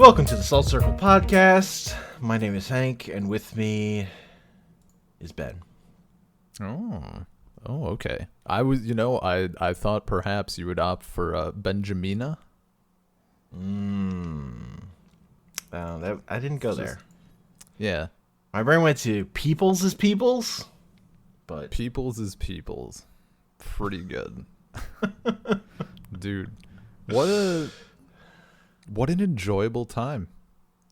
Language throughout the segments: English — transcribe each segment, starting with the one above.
Welcome to the Salt Circle Podcast. My name is Hank, and with me is Ben. Oh, okay. I thought perhaps you would opt for Benjamina. I didn't go there. Yeah, My brain went to Peoples is Peoples, but Peoples is Peoples. Pretty good, dude. What an enjoyable time.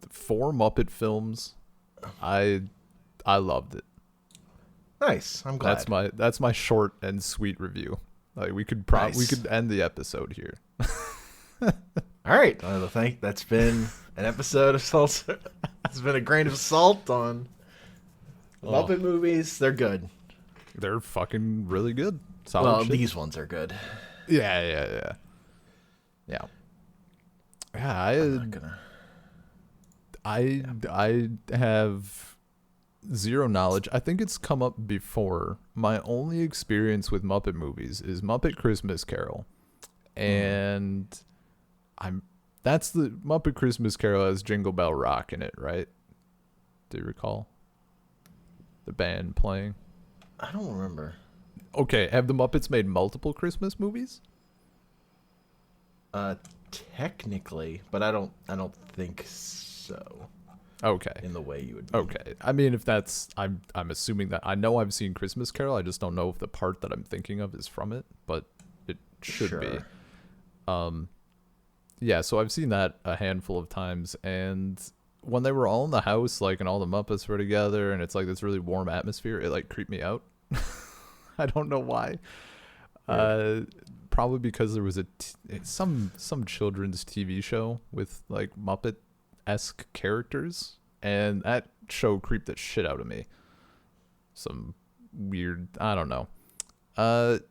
4 Muppet films. I loved it. nice. I'm glad. That's my short and sweet review. Like we could end the episode here. All right. That's been an episode of Salt. It's been a grain of salt on Muppet movies. They're good. They're fucking really good. Solid Well, shit. these ones are good. Yeah. I have zero knowledge. I think it's come up before. My only experience with Muppet movies is Muppet Christmas Carol, and that's the Muppet Christmas Carol has Jingle Bell Rock in it, right? Do you recall the band playing? I don't remember. Okay, have the Muppets made multiple Christmas movies? Technically, but I don't think so. Okay. In the way you would mean. Okay. I mean, if that's, I'm assuming that I know I've seen Christmas Carol. I just don't know if the part that I'm thinking of is from it, but it should be. Yeah. So I've seen that a handful of times, and when they were all in the house, like, and all the Muppets were together, and it's like this really warm atmosphere, it like creeped me out. I don't know why. Probably because there was some children's TV show with like Muppet-esque characters, and that show creeped the shit out of me. Some weird, I don't know.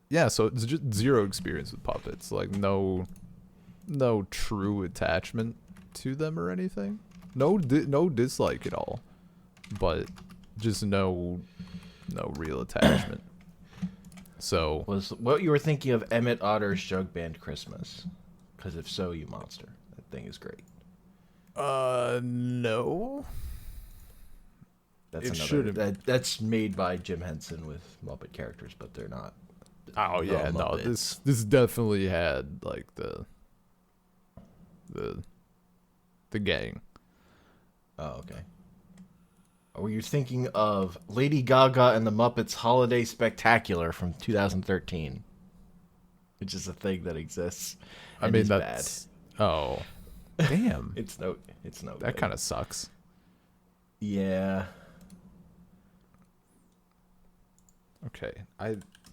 Yeah, so it's just zero experience with puppets, like no true attachment to them or anything. No dislike at all, but just no real attachment. So Was what you were thinking of Emmett Otter's Jug Band Christmas? Because if so, you monster. That thing is great. No. That's made by Jim Henson with Muppet characters, but they're not. Oh yeah, no. Muppets. This definitely had like the gang. Oh, okay. Or were you thinking of Lady Gaga and the Muppets Holiday Spectacular from 2013? Which is a thing that exists. I mean, that's bad. Oh, damn. It's no. That kind of sucks. Yeah. Okay,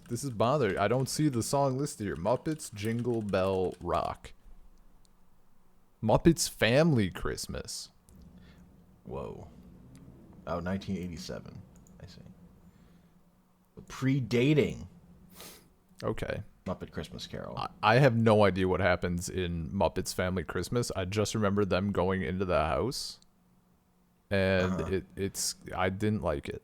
this is bothering. I don't see the song listed here. Muppets Jingle Bell Rock. Muppets Family Christmas. Whoa. Oh, 1987. I see. Predating. Okay. Muppet Christmas Carol. I have no idea what happens in Muppets Family Christmas. I just remember them going into the house, and I didn't like it.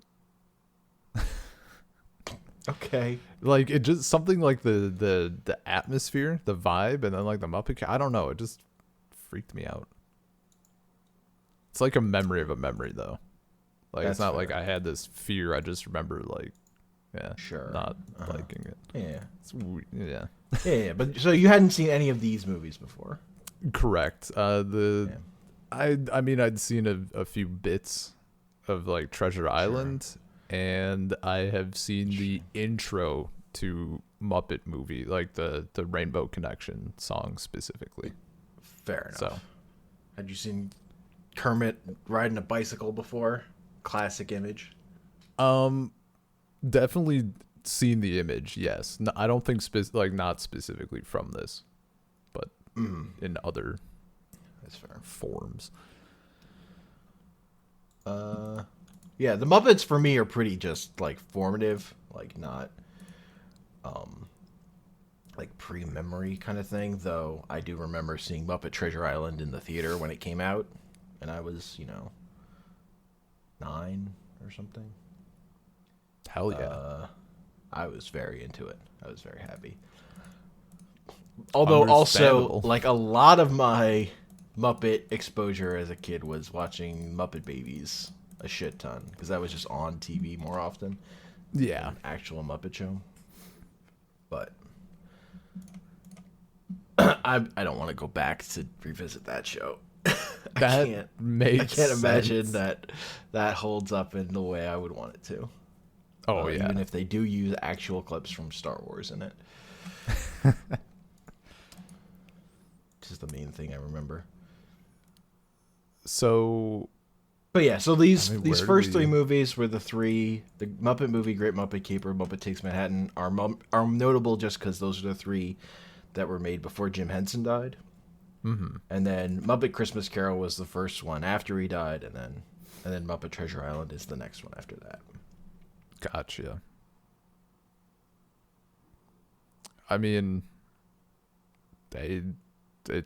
Okay. Like, it just something like the atmosphere, the vibe, and then like the Muppet. I don't know. It just freaked me out. It's like a memory of a memory, though. Like, That's it's not fair. like I had this fear. I just remember, like, not liking it. Yeah. Yeah. Yeah. But so you hadn't seen any of these movies before? Correct. I mean, I'd seen a few bits of like Treasure Island, and I have seen the intro to Muppet Movie, like the Rainbow Connection song specifically. Fair enough. So, had you seen Kermit riding a bicycle before? Classic image. Definitely seen the image. Yes, no, I don't think not specifically from this, but in other That's fair. forms. Yeah, the Muppets for me are pretty just like formative, like not like pre-memory kind of thing, though I do remember seeing Muppet Treasure Island in the theater when it came out, and I was, 9 or something. Hell yeah. I was very into it. I was very happy. Although also, like, a lot of my Muppet exposure as a kid was watching Muppet Babies a shit ton because that was just on TV more often than Yeah. an actual Muppet show. But I don't want to go back to revisit that show. That I makes can't imagine sense. that holds up in the way I would want it to. Oh yeah. Even if they do use actual clips from Star Wars in it. Which is the main thing I remember. So But yeah, so these I mean, these where do first we- three movies were the Muppet Movie, Great Muppet Caper, Muppet Takes Manhattan are notable just because those are the three that were made before Jim Henson died. Mm-hmm. And then Muppet Christmas Carol was the first one after he died, and then Muppet Treasure Island is the next one after that. Gotcha. I mean, they, it,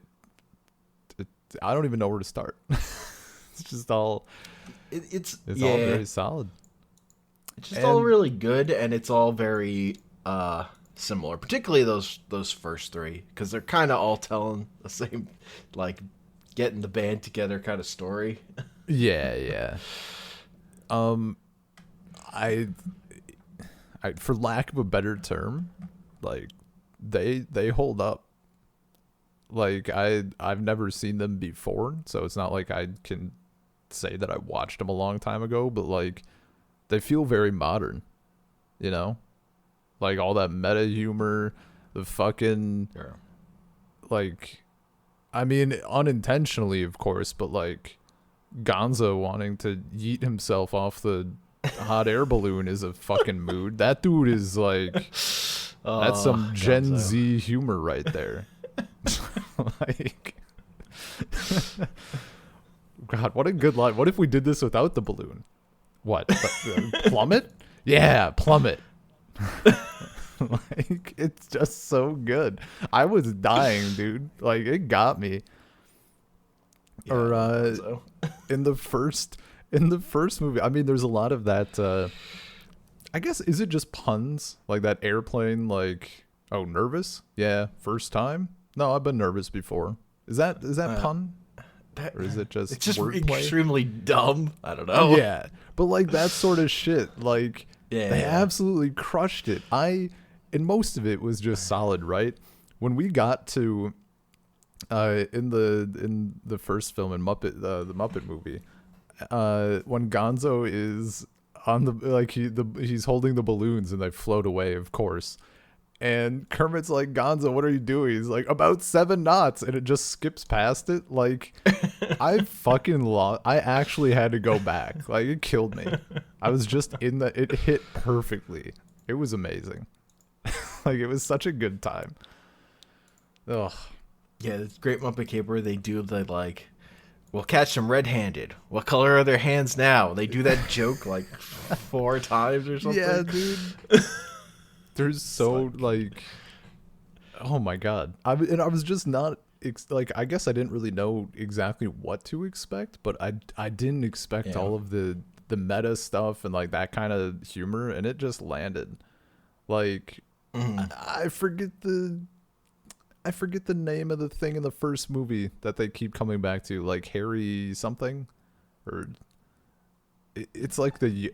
it, I don't even know where to start. It's just all, It's it's yeah, all very solid. it's just all and- really good, and it's all very similar. Particularly those first three, because they're kind of all telling the same, like getting the band together kind of story. Yeah, yeah. I, for lack of a better term, like they hold up. Like I've never seen them before, so it's not like I can say that I watched them a long time ago, but like they feel very modern, you know? Like all that meta humor, the fucking Sure. like I mean unintentionally of course, but like Gonzo wanting to yeet himself off the hot air balloon is a fucking mood. That dude is like that's some Gen Gonzo. Z humor right there. Like God, what a good line. What if we did this without the balloon? What? Plummet? Yeah, plummet. Like it's just so good. I was dying, dude. Like it got me. Yeah, Or Gonzo. in the first movie, I mean there's a lot of that I guess is it just puns? Like that airplane like oh nervous? Yeah, first time? No, I've been nervous before. Is that pun? Or is it just It's just wordplay? extremely dumb. I don't know. Yeah. But like that sort of shit, like Yeah, they yeah. absolutely crushed it. And most of it was just solid, right? When we got to in the first film in the Muppet movie, when Gonzo is on the like he's holding the balloons and they float away, of course. And Kermit's like, Gonzo, what are you doing? He's like, about 7 knots, and it just skips past it. Like, I fucking lost. I actually had to go back. Like, it killed me. I was just in the. It hit perfectly. It was amazing. Like, it was such a good time. Ugh. Yeah, it's Great Muppet Caper. They do the like, we'll catch them red-handed. What color are their hands now? They do that joke like 4 times or something. Yeah, dude. There's so like, oh my god. I was just not like I guess I didn't really know exactly what to expect, but I didn't expect Yeah. all of the meta stuff and like that kind of humor, and it just landed. Like I forget the name of the thing in the first movie that they keep coming back to, like Harry something, or it's like the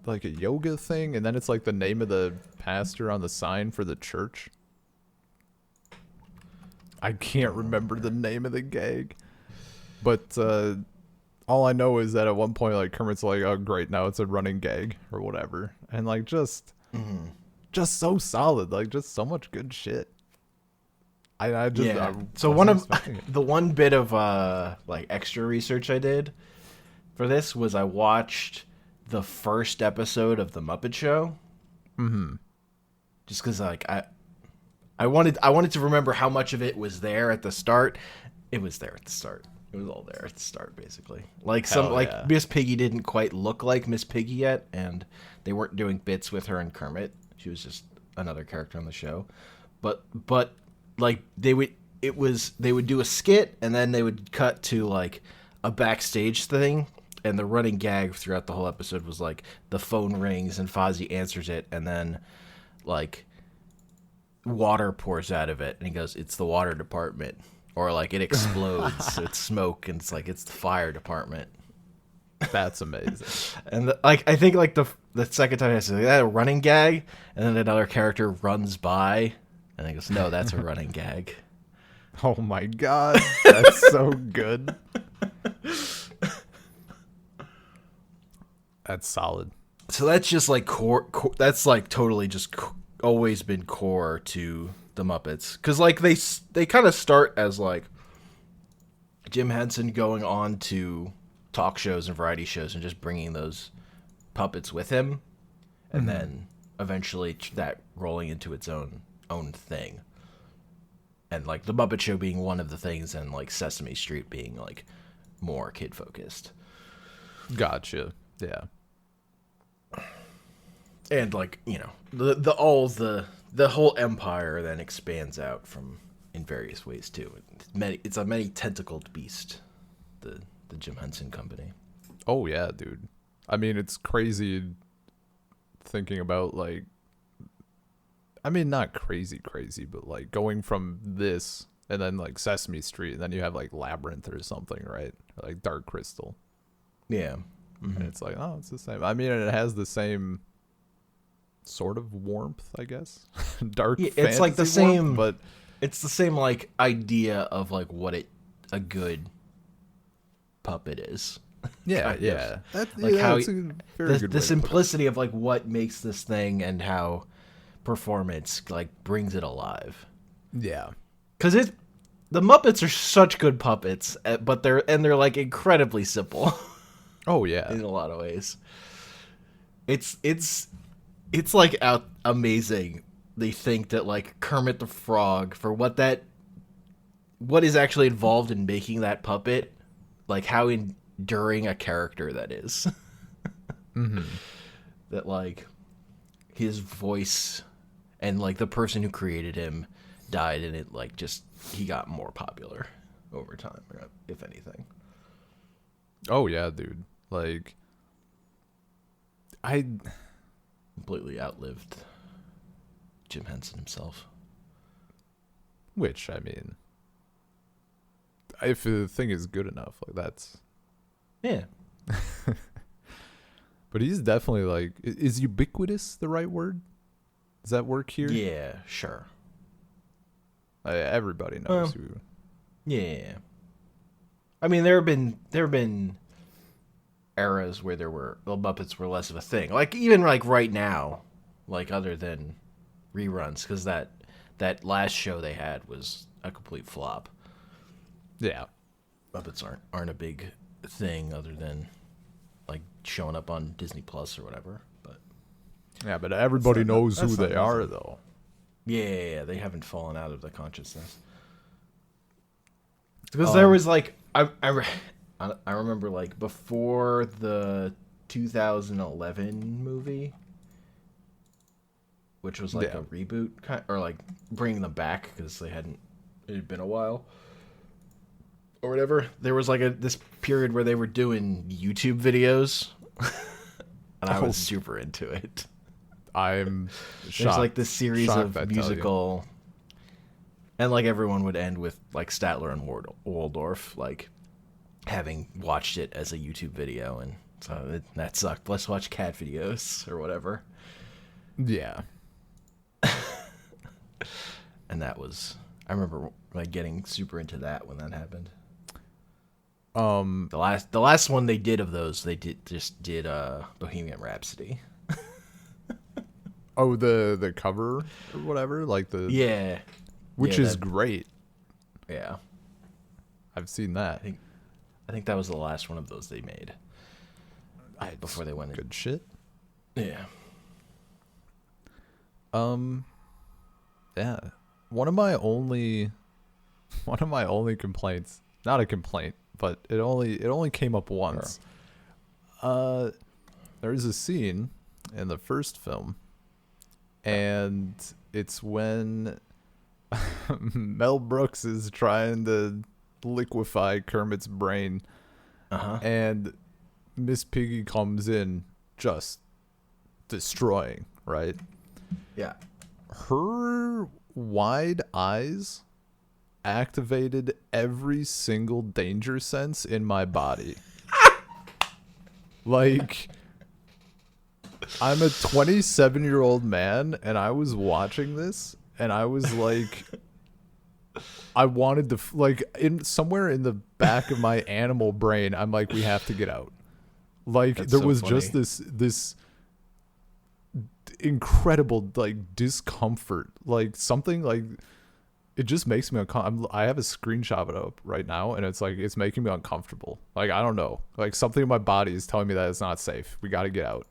like a yoga thing, and then it's like the name of the pastor on the sign for the church. I can't remember the name of the gag, but all I know is that at one point like Kermit's like, oh great, now it's a running gag or whatever, and like just so solid, like just so much good shit. I just Yeah. I So wasn't one of expecting it. the one bit of like extra research I did for this was I watched the first episode of the Muppet Show. Just because like I wanted to remember how much of it was there at the start. It was there at the start. It was all there at the start, basically. Like Hell yeah. Miss Piggy didn't quite look like Miss Piggy yet, and they weren't doing bits with her and Kermit. She was just another character on the show. But like they would do a skit, and then they would cut to like a backstage thing, and the running gag throughout the whole episode was like the phone rings and Fozzie answers it, and then like water pours out of it, and he goes, "It's the water department." or like it explodes. It's smoke, and it's like it's the fire department. That's amazing. And like I think like the second time I said, "Is that a running gag?" And then another character runs by, and I goes, "No, that's a running gag." Oh my god, that's so good. That's solid. So that's just like core that's like totally just always been core to the Muppets, because like they kind of start as like Jim Henson going on to talk shows and variety shows and just bringing those puppets with him, and then eventually that rolling into its own thing, and like the Muppet Show being one of the things, and like Sesame Street being like more kid focused. Gotcha. Yeah. And like, you know, the whole empire then expands out from in various ways too. It's a many tentacled beast, the Jim Henson Company. Oh yeah, dude. I mean, it's crazy thinking about like, I mean, not crazy, but like going from this and then like Sesame Street, and then you have like Labyrinth or something, right? Or like Dark Crystal. Yeah. And it's like, oh, it's the same. I mean, it has the same sort of warmth, I guess. Dark. Yeah, it's like the fantasy same, warmth, but it's the same like idea of like what a good puppet is. yeah, kind yeah. of. That's Like how that's a very good way the to put it. simplicity of like what makes this thing and how performance like brings it alive. Yeah. Because the Muppets are such good puppets, but they're like incredibly simple Oh yeah. in a lot of ways. It's like amazing. They think that like Kermit the Frog, for what is actually involved in making that puppet, like how enduring a character that is. That like his voice and like the person who created him died, and it like just he got more popular over time, if anything. Oh yeah, dude. Like, I Completely outlived Jim Henson himself. which I mean, if the thing is good enough, like that's. Yeah. But he's definitely like, is ubiquitous the right word? Does that work here? Yeah, sure. Everybody knows who. Yeah. I mean, there have been eras where the Muppets were less of a thing. Like even like right now, like other than reruns, because that last show they had was a complete flop. Yeah. Muppets aren't a big thing other than like showing up on Disney Plus or whatever. But Yeah, but everybody knows who that's not they are, nothing. though. yeah, they haven't fallen out of the consciousness. Because there was like I remember like before the 2011 movie, which was like a reboot or like bringing them back because it had been a while or whatever. There was like this period where they were doing YouTube videos, and I was super into it. I'm shocked. There's like this series Shocked, I of tell you. musical, and like everyone would end with like Statler and Waldorf like having watched it as a YouTube video, and so that sucked. Let's watch cat videos or whatever. Yeah. And that was, I remember like getting super into that when that happened. The last one they did of those, they did Bohemian Rhapsody. Oh, the cover or whatever, like Yeah, which yeah, is great. yeah. I've seen that. I think that was the last one of those they made before they went in. Good shit. Yeah. Yeah. One of my only complaints, not a complaint, but it only came up once. Sure. There's a scene in the first film, and it's when Mel Brooks is trying to liquefy Kermit's brain, and Miss Piggy comes in just destroying, right? Yeah. Her wide eyes activated every single danger sense in my body. Like, I'm a 27-year-old man, and I was watching this, and I was like, I wanted to, like, in somewhere in the back of my animal brain, I'm like, we have to get out. Like, That's there so was funny. just this incredible, like, discomfort. Like, something, like, it just makes me uncomfortable. I have a screenshot of it up right now, and it's like, it's making me uncomfortable. Like, I don't know. Like, something in my body is telling me that it's not safe. We got to get out.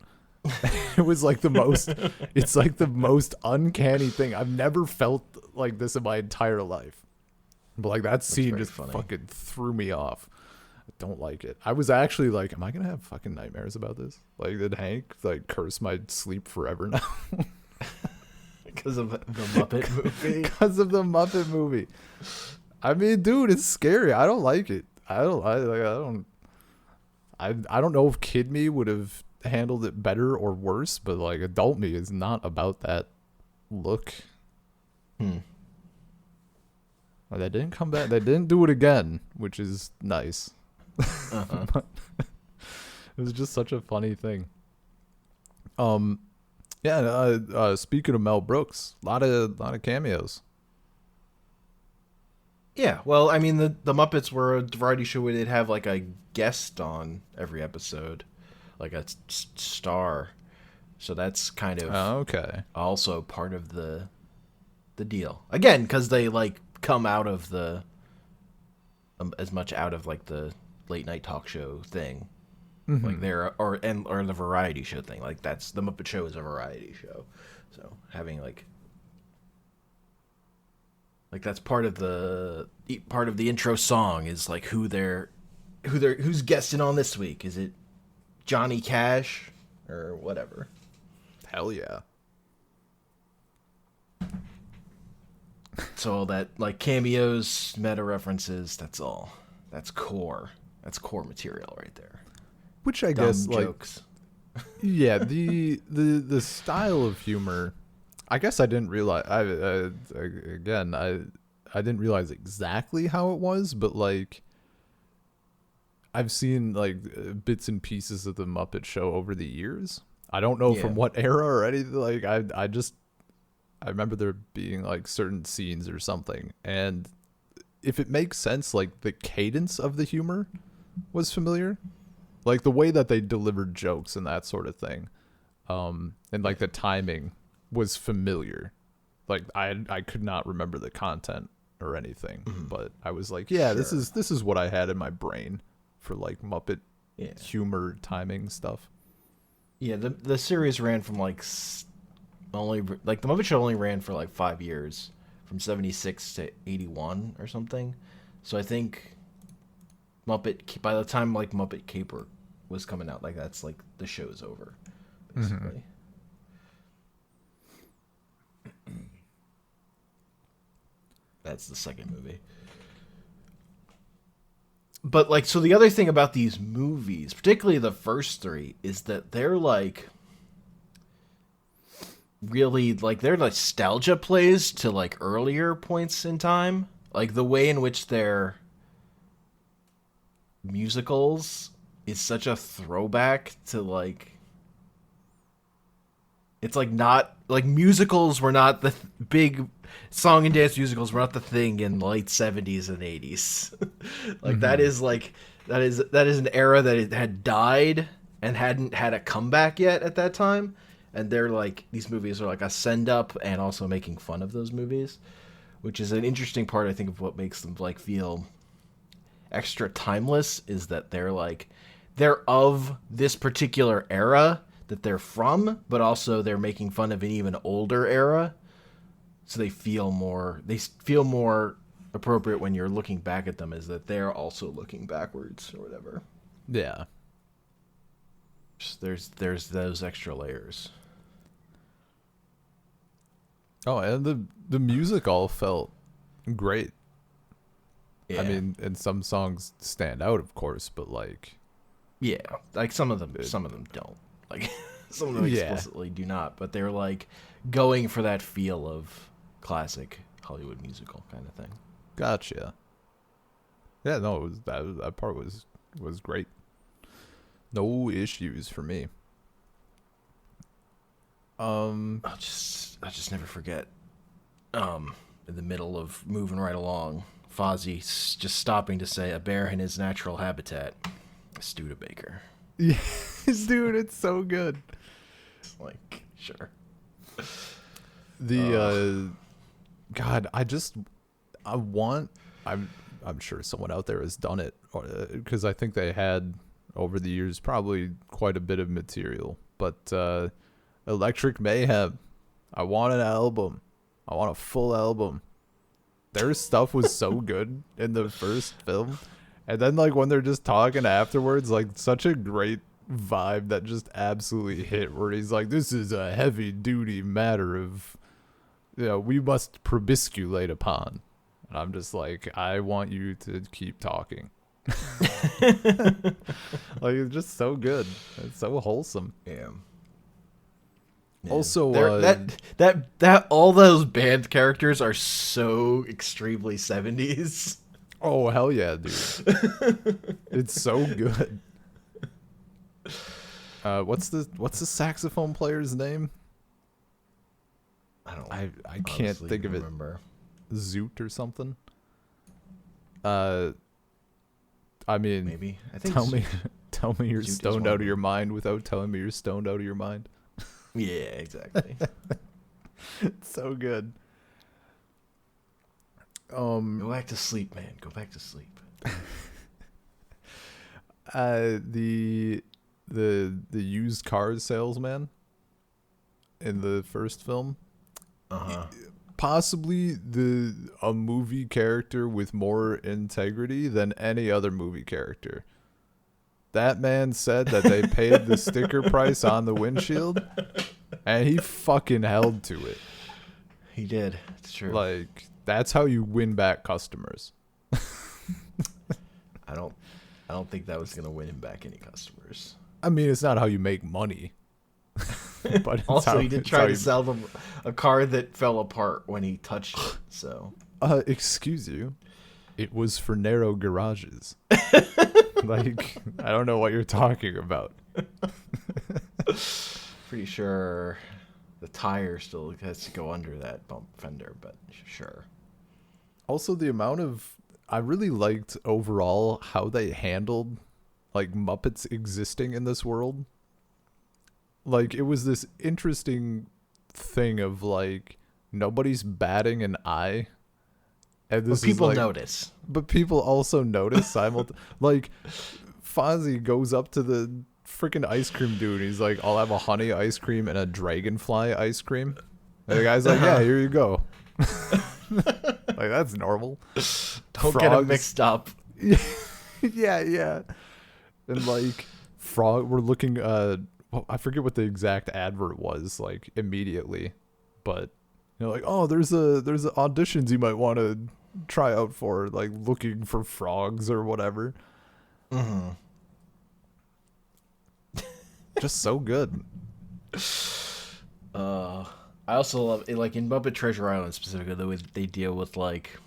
It was like it's like the most uncanny thing. I've never felt like this in my entire life. But like that scene very just funny. fucking threw me off. I don't like it. I was actually like, am I gonna have fucking nightmares about this? Like, did Hank like curse my sleep forever now? Because of the Muppet movie. Because of the Muppet movie. I mean, dude, it's scary. I don't like it. I don't know if kid me would have handled it better or worse, but like adult me is not about that look. Well, they didn't come back. They didn't do it again, which is nice. It was just such a funny thing. Speaking of Mel Brooks, a lot of cameos. Yeah, well, I mean, the Muppets were a variety show where they'd have like a guest on every episode, like a star. So that's kind of Okay. also part of the deal. Again, because they like come out of the as much out of like the late night talk show thing, like they're or the variety show thing. Like that's the Muppet Show is a variety show, so having like that's part of the intro song is like who's guesting on this week. Is it Johnny Cash or whatever? Hell yeah. So all that like cameos, meta references, that's all. That's core. That's core material right there. Which I Dumb guess jokes. yeah, the style of humor. I guess I didn't realize. I didn't realize exactly how it was, but like I've seen like bits and pieces of the Muppet Show over the years. I don't know from what era or anything. Like I remember there being like certain scenes or something, and if it makes sense, like the cadence of the humor was familiar, like the way that they delivered jokes and that sort of thing, and like the timing was familiar. Like I could not remember the content or anything, but I was like, yeah, Sure. this is what I had in my brain for like Muppet Yeah. humor timing stuff. Yeah, the series ran from like only like the Muppet Show only ran for like 5 years, from 76 to 81 or something. So I think by the time like Muppet Caper was coming out, like that's like the show's over, basically. That's the second movie. But like, so the other thing about these movies, particularly the first three, is that they're like really like their nostalgia plays to like earlier points in time. Like the way in which they're musicals is such a throwback to like it's like not like musicals were not the big song and dance musicals were not the thing in the late 70s and 80s. Like that is an era that it had died and hadn't had a comeback yet at that time, and they're like these movies are like a send up and also making fun of those movies, which is an interesting part I think of what makes them like feel extra timeless, is that they're of this particular era that they're from, but also they're making fun of an even older era. So they feel more appropriate when you're looking back at them, is that they're also looking backwards or whatever. Yeah. Just there's those extra layers. Oh, and the music all felt great. Yeah. I mean, and some songs stand out, of course, but like, yeah, like some of them don't. Like some of them Yeah. explicitly do not, but they're like going for that feel of classic Hollywood musical kind of thing. Gotcha. Yeah, no, it was, that part was great. No issues for me. I'll just never forget. In the middle of moving right along, Fozzie just stopping to say, "A bear in his natural habitat, a Studebaker." Yes, dude, it's so good. Like, sure. God, I'm sure someone out there has done it, because I think they had over the years probably quite a bit of material. But Electric Mayhem, I want an album. I want a full album. Their stuff was so good in the first film, and then like when they're just talking afterwards, like such a great vibe that just absolutely hit. Where he's like, "This is a heavy duty matter of, we must probisculate upon." And I'm just like, I want you to keep talking. Like, it's just so good. It's so wholesome. Yeah. Also, that all those band characters are so extremely 70s. Oh hell yeah, dude! It's so good. What's the saxophone player's name? I can't think of it. Zoot or something. I mean, maybe. I think tell me you're Zoot stoned out of your mind without telling me you're stoned out of your mind. Yeah, exactly. It's so good. Go back to sleep, man. Go back to sleep. The used cars salesman in the first film. Possibly a movie character with more integrity than any other movie character. That man said that they paid the sticker price on the windshield, and he fucking held to it. He did. It's true. Like, that's how you win back customers. I don't think that was gonna win him back any customers. I mean, it's not how you make money. But also, he did try to sell them a car that fell apart when he touched it. So, excuse you, it was for narrow garages. Like, I don't know what you're talking about. Pretty sure the tire still has to go under that bump fender, but sure. Also, I really liked overall how they handled like Muppets existing in this world. Like, it was this interesting thing of like nobody's batting an eye. And this but people is, like, notice. But people also notice like Fozzie goes up to the freaking ice cream dude. He's like, "I'll have a honey ice cream and a dragonfly ice cream." And the guy's like, "Yeah, here you go." Like, that's normal. Don't get them mixed up. Yeah. And like we're looking. I forget what the exact advert was like immediately, but like, "Oh, there's auditions you might want to try out for, like looking for frogs or whatever." Mm-hmm. Just so good. I also love it, like in Muppet Treasure Island specifically, the way that they deal with like,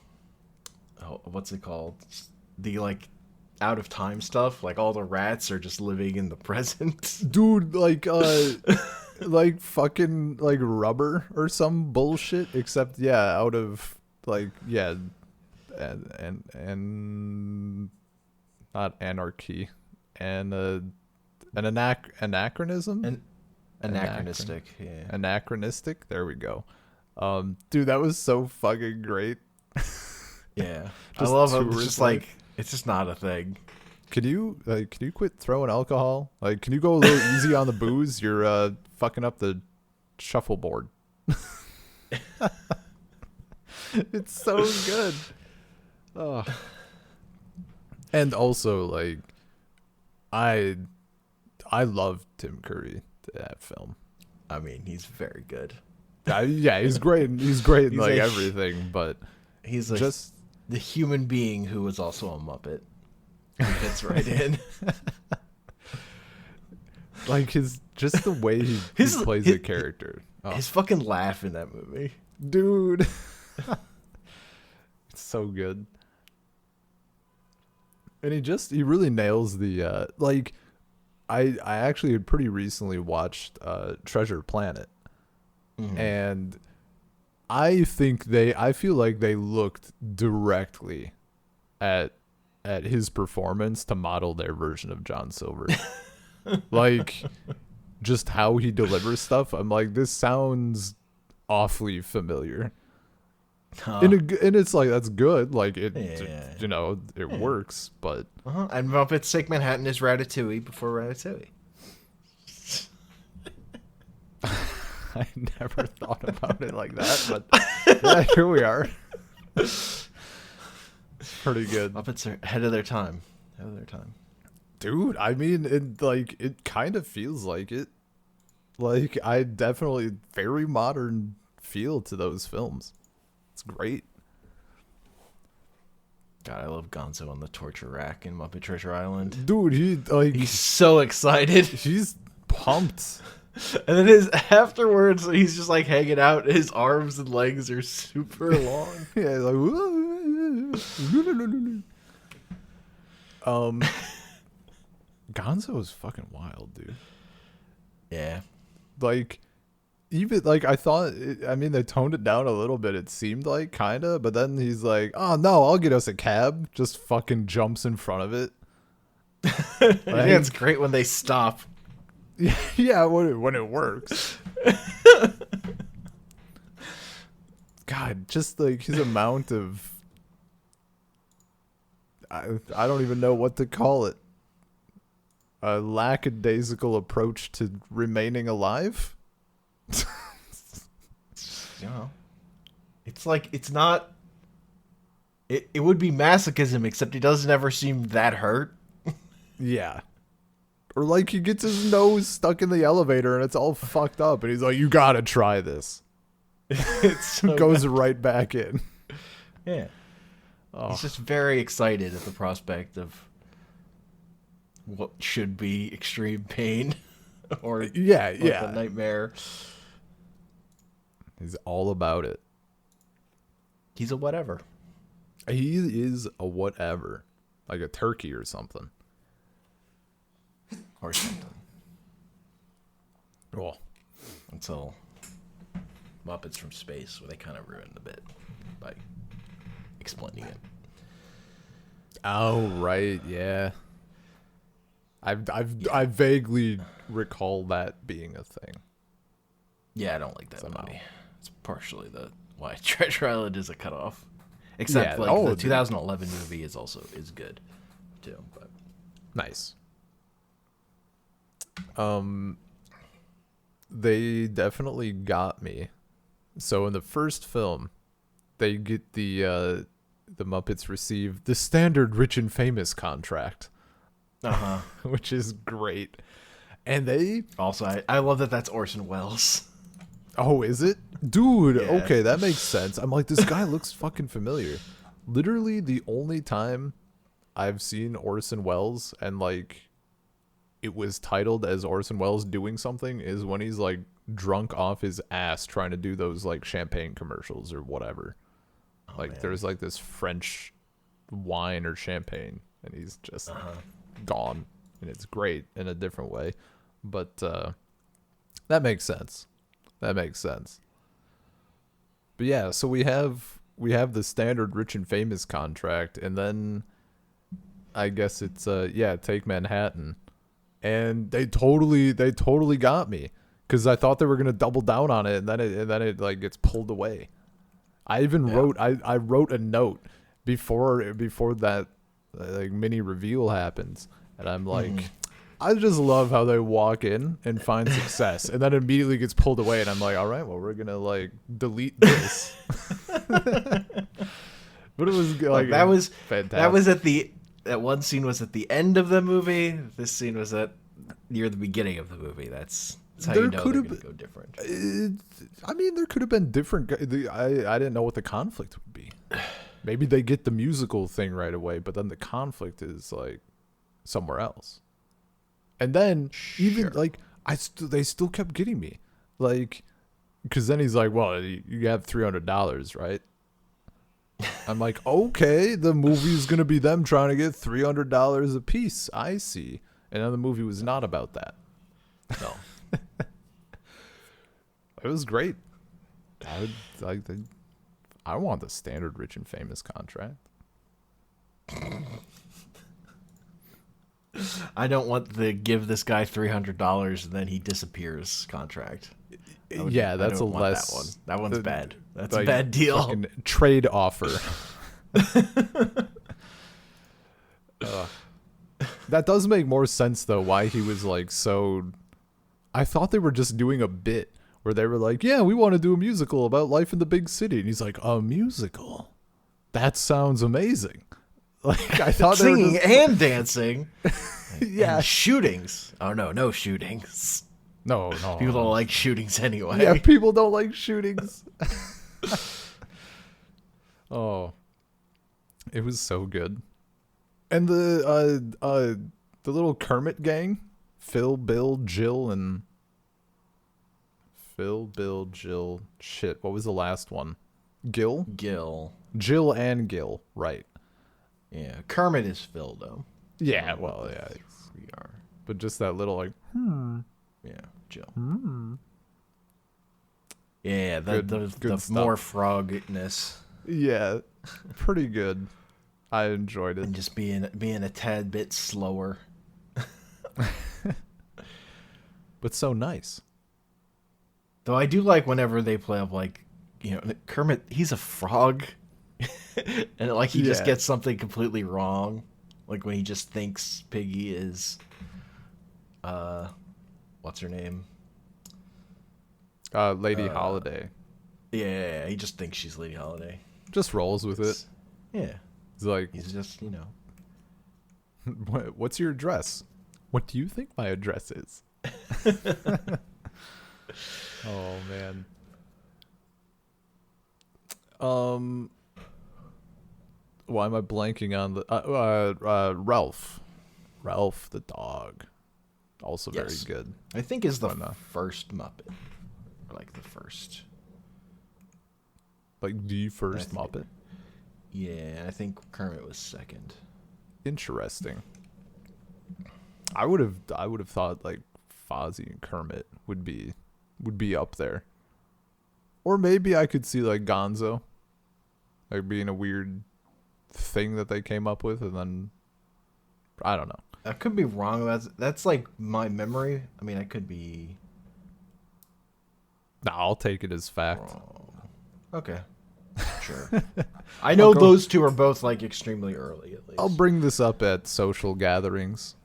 what's it called? The like out of time stuff. Like all the rats are just living in the present. Dude, like like fucking like rubber or some bullshit. Except out of like and not anarchy and an anachronism. Anachronistic, yeah. Anachronistic. There we go. Dude, that was so fucking great. Yeah, I love it. It's just like it's just not a thing. Can you quit throwing alcohol? Like, can you go a little easy on the booze? You're fucking up the shuffleboard. It's so good. Oh. And also, like, I love Tim Curry to that film. I mean, he's very good. Yeah, he's great. He's great in like everything, but he's like just the human being who was also a Muppet. He fits right in. Like just the way he plays the character. His fucking laugh in that movie, dude. It's so good. And he really nails the like I actually had pretty recently watched Treasure Planet. Mhm. And I feel like they looked directly at his performance to model their version of John Silver. Like just how he delivers stuff. I'm like, this sounds awfully familiar. Huh. And it's like, that's good. Like Yeah. it works, but And Muppets Take Manhattan is Ratatouille before Ratatouille. I never thought about it like that, but yeah, here we are. It's pretty good. Muppets are ahead of their time. Ahead of their time. Dude, I mean, it kind of feels like it. Like, I definitely very modern feel to those films. It's great. God, I love Gonzo on the torture rack in Muppet Treasure Island. Dude, He's so excited. he's pumped. And then afterwards, he's just like hanging out. His arms and legs are super long. Yeah, like Gonzo is fucking wild, dude. Yeah. Like, even like I thought. I mean, they toned it down a little bit. It seemed like kinda, but then he's like, "Oh no, I'll get us a cab." Just fucking jumps in front of it. Yeah, it's great when they stop. Yeah, when it works. God, just like his amount of I don't even know what to call it. A lackadaisical approach to remaining alive. You know, it's like it's not. It would be masochism, except he doesn't ever seem that hurt. Yeah. Or like he gets his nose stuck in the elevator and it's all fucked up and he's like, "You gotta try this." It's so Goes bad. right back in. Yeah. Oh. He's just very excited at the prospect of what should be extreme pain or Yeah, like yeah. a nightmare. He's all about it. He's a whatever. He is a whatever. Like a turkey or something. Or something. Oh. Until Muppets from Space, where they kind of ruined the bit by explaining it. Oh, right, yeah. I vaguely recall that being a thing. Yeah, I don't like that Somehow. movie. It's partially why Treasure Island is a cutoff. Except Yeah, the dude. 2011 movie is good too. But Nice. They definitely got me. So in the first film, they get the Muppets receive the standard rich and famous contract, which is great. And they Also, I love that that's Orson Welles. Oh, is it? Dude, Yeah. okay, that makes sense. I'm like, this guy looks fucking familiar. Literally the only time I've seen Orson Welles and like it was titled as Orson Welles doing something is when he's like drunk off his ass trying to do those like champagne commercials or whatever. Like man. there's like this French wine or champagne and he's just gone and it's great in a different way. But that makes sense. That makes sense. But yeah, so we have the standard rich and famous contract, and then I guess it's Take Manhattan, and they totally got me because I thought they were gonna double down on it, and then it like gets pulled away. I even wrote I wrote a note before that like mini reveal happens, and I'm like. I just love how they walk in and find success and then immediately gets pulled away and I'm like, all right, well, we're going to like delete this. But it was like that was fantastic. That one scene was at the end of the movie. This scene was near the beginning of the movie. That's how you know they're going to go different. I mean, there could have been different. I didn't know what the conflict would be. Maybe they get the musical thing right away, but then the conflict is like somewhere else. And then even like they still kept getting me, like, because then he's like, "Well, you have $300, right?" I'm like, okay, the movie's gonna be them trying to get $300 a piece. I see. And then the movie was not about that. No. It was great. I would like the. I want the standard rich and famous contract. I don't want the give this guy $300 and then he disappears contract. Yeah, that's a less. That one. That one's bad. That's like, a bad deal. Fucking trade offer. That does make more sense though. Why he was like so. I thought they were just doing a bit where they were like, "Yeah, we want to do a musical about life in the big city," and he's like, "A musical? That sounds amazing." Like I thought singing they were just... and dancing. Yeah, and shootings. Oh no shootings. No. People don't like shootings anyway. Yeah, people don't like shootings. Oh, it was so good. And the little Kermit gang, Phil, Bill, Jill. Shit, what was the last one? Gil, Jill, and Gil. Right. Yeah, Kermit is Phil though. Yeah, well, yeah. We are. But just that little like. Yeah, Jill. Yeah, Good the stuff. more frogness. Yeah, pretty good. I enjoyed it. And just being a tad bit slower. But so nice. Though I do like whenever they play up like, Kermit, he's a frog. And like he just gets something completely wrong. Like when he just thinks Piggy is what's her name? Lady Holiday. Yeah, he just thinks she's Lady Holiday. Just rolls with it. Yeah. He's like, he's just, what's your address? What do you think my address is? Oh man. Why am I blanking on the Ralph? Ralph the dog. Also very good. I think is the first Muppet. Or like the first. Like the first Muppet? Yeah, I think Kermit was second. Interesting. I would have thought like Fozzie and Kermit would be up there. Or maybe I could see like Gonzo. Like being a weird thing that they came up with, and then I don't know. I could be wrong. That's like my memory. I mean, I could be. Nah, I'll take it as fact. Wrong. Okay. Sure. I know those two are both like extremely early at least. I'll bring this up at social gatherings.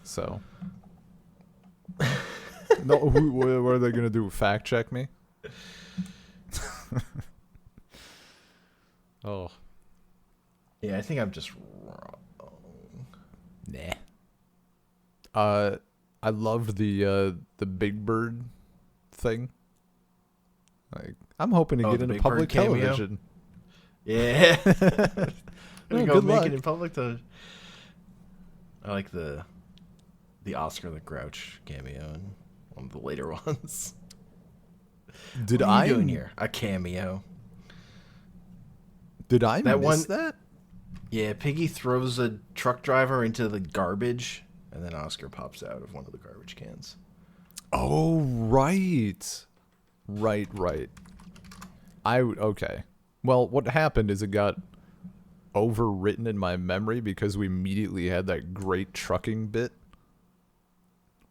So. No, what are they gonna do? Fact check me? Oh. Yeah, I think I'm just wrong. Nah. I loved the Big Bird thing. Like, I'm hoping to get into public television. Yeah. Good make luck. it in public. I like the Oscar the Grouch cameo in one of the later ones. What are you doing here? A cameo. Did I miss that? Yeah, Piggy throws a truck driver into the garbage, and then Oscar pops out of one of the garbage cans. Oh, right. Right. Okay. Well, what happened is it got overwritten in my memory because we immediately had that great trucking bit,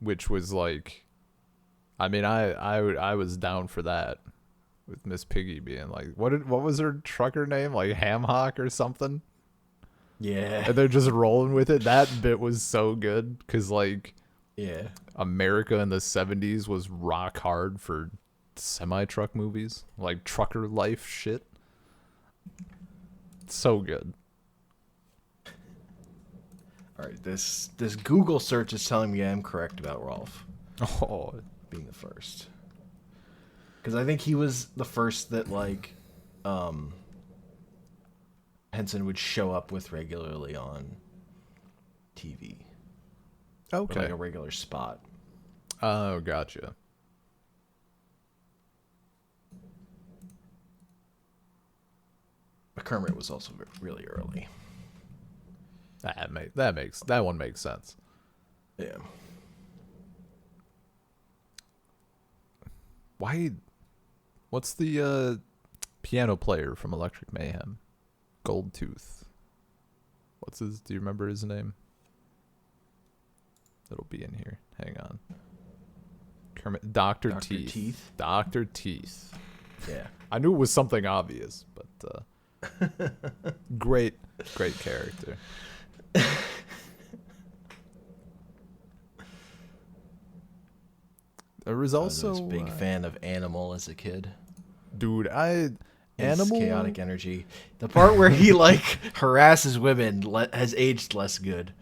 which was like, I mean, I was down for that. With Miss Piggy being like, what was her trucker name? Like Ham Hock or something? Yeah. And they're just rolling with it. That bit was so good because, like, yeah, America in the 70s was rock hard for semi-truck movies. Like trucker life shit. So good. All right, this Google search is telling me I'm correct about Rolf. Oh. Being the first. Because I think he was the first that, like, Henson would show up with regularly on TV. Okay. Or like a regular spot. Oh, gotcha. Kermit was also really early. That one makes sense. Yeah. What's the piano player from Electric Mayhem? Goldtooth. Do you remember his name? It'll be in here. Hang on. Kermit. Dr. Teeth. Dr. Teeth. Yeah. I knew it was something obvious, but great character. There was also I was a big fan of Animal as a kid. Dude, His Animal chaotic energy. The part where he like harasses women has aged less good.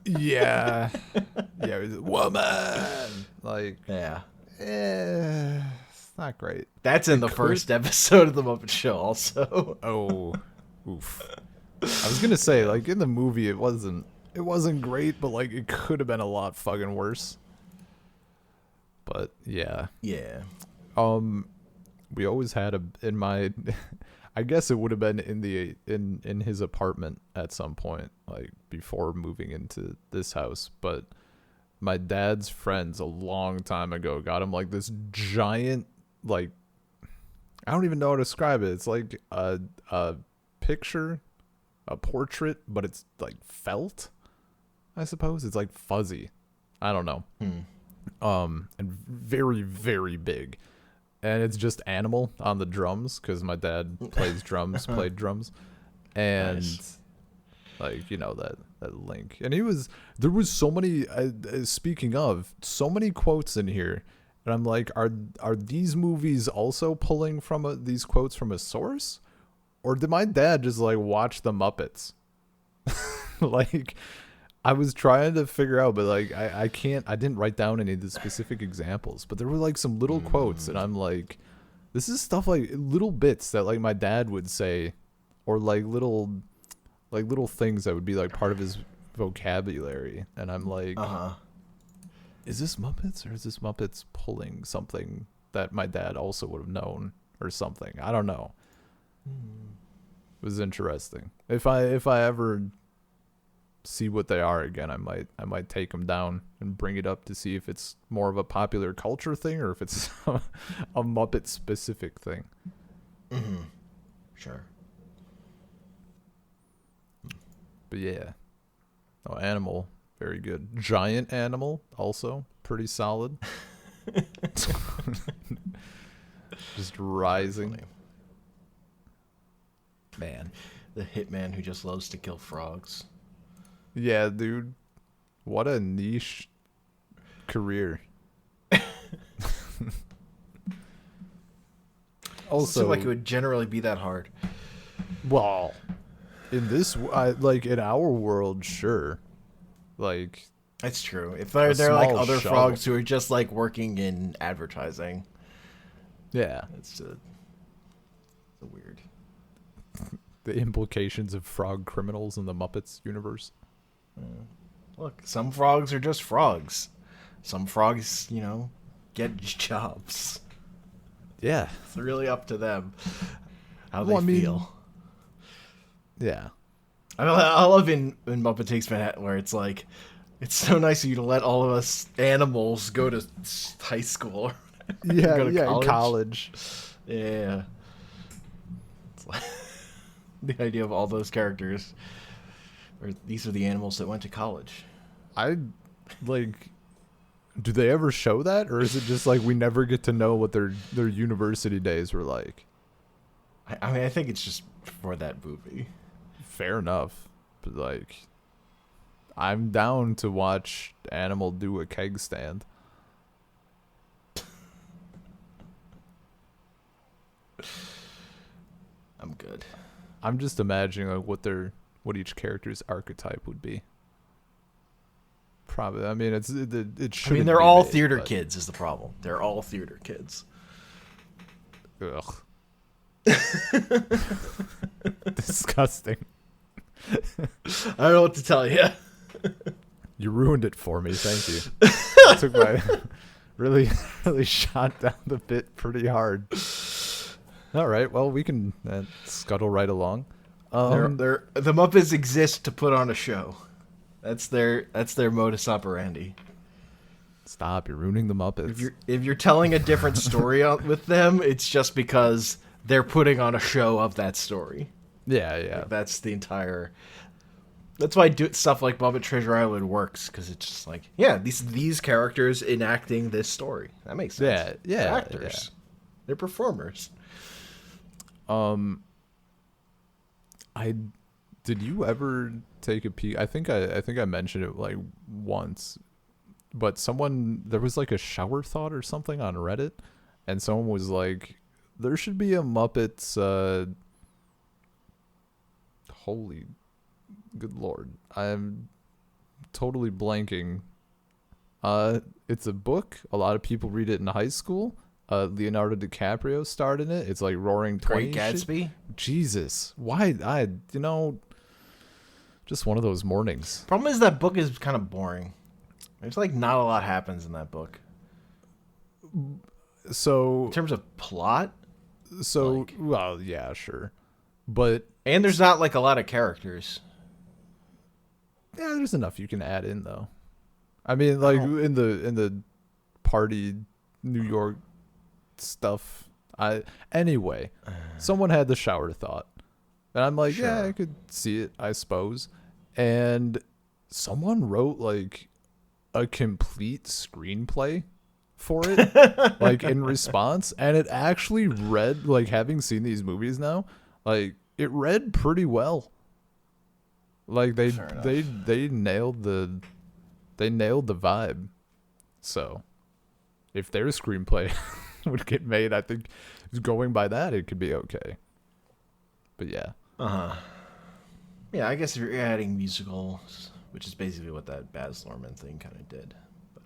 Yeah. Yeah, it was, woman. Like, Yeah. it's not great. That's in the first episode of the Muppet Show also. Oh, oof. I was gonna say, like, in the movie it wasn't great, but like it could have been a lot fucking worse. But yeah. Yeah. We always had in my I guess it would have been in his apartment at some point, like before moving into this house, but my dad's friends a long time ago got him like this giant, like, I don't even know how to describe it. It's like a picture, a portrait, but it's like felt, I suppose. It's like fuzzy. I don't know. And very, very big. And it's just Animal on the drums, because my dad played drums, and Nice. like, you know, that link. And there was so many. Speaking of, so many quotes in here, and I'm like, are these movies also pulling from these quotes from a source, or did my dad just like watch the Muppets? Like, I was trying to figure out, but like I didn't write down any of the specific examples, but there were like some little quotes, and I'm like, this is stuff, like little bits that like my dad would say, or like little things that would be like part of his vocabulary, and I'm like, is this Muppets, or is this Muppets pulling something that my dad also would have known or something? I don't know. It was interesting. If I ever see what they are again, I might take them down and bring it up to see if it's more of a popular culture thing or if it's a Muppet specific thing. Sure. But yeah, Animal, very good. Giant Animal, also pretty solid. Just rising. Man, The hitman who just loves to kill frogs. yeah, dude, what a niche career. Also, Also, like it would generally be that hard. well, in this, like in our world, sure, like, It's true. If they're like small other shovel. frogs who are just like working in advertising, yeah, it's weird. the implications of frog criminals in the Muppets universe. Look, some frogs are just frogs. Some frogs, get jobs. Yeah, It's really up to them how Well, I they mean- feel. yeah. I love in Muppet Takes Manhattan where it's like, it's so nice of you to let all of us animals go to high school. Yeah, Go to yeah, college. college. Yeah. It's like the idea of all those characters, or these are the animals that went to college. I like. Do they ever show that, or is it just like we never get to know what their university days were like? I mean, I think it's just for that movie. Fair enough, but like, I'm down to watch Animal do a keg stand. I'm good. I'm just imagining like what each character's archetype would be. Probably. I mean, it should. I mean, they're all theater kids is the problem. They're all theater kids. Ugh. Disgusting. I don't know what to tell you. You ruined it for me. Thank you. Took my really shot down the bit pretty hard. All right. Well, we can scuttle right along. The Muppets exist to put on a show. That's their modus operandi. Stop! You're ruining the Muppets. If you're telling a different story with them, it's just because they're putting on a show of that story. Yeah, yeah. Like, that's the entire. That's why stuff like Muppet Treasure Island works, because it's just like, yeah, these characters enacting this story. That makes sense. Yeah, They're actors. Yeah. They're performers. Did you ever take a peek? I think I mentioned it like once, but there was like a shower thought or something on Reddit, and someone was like, there should be a Muppets holy good lord, I'm totally blanking. It's a book. A lot of people read it in high school. Leonardo DiCaprio starred in it. It's like Roaring '20s. Great Gatsby. Shit. Jesus, why? Just one of those mornings. Problem is that book is kind of boring. There's like not a lot happens in that book. So in terms of plot, well, yeah, sure, but there's not like a lot of characters. Yeah, there's enough you can add in though. I mean, like in the party New York stuff. Anyway, someone had the shower thought, and I'm like, sure. Yeah, I could see it, I suppose. And someone wrote like a complete screenplay for it, like in response, and it actually read, like, having seen these movies now, like it read pretty well. Like they nailed the vibe. So if their screenplay would get made, I think going by that it could be okay. But yeah. Yeah, I guess if you're adding musicals, which is basically what that Baz Luhrmann thing kind of did. But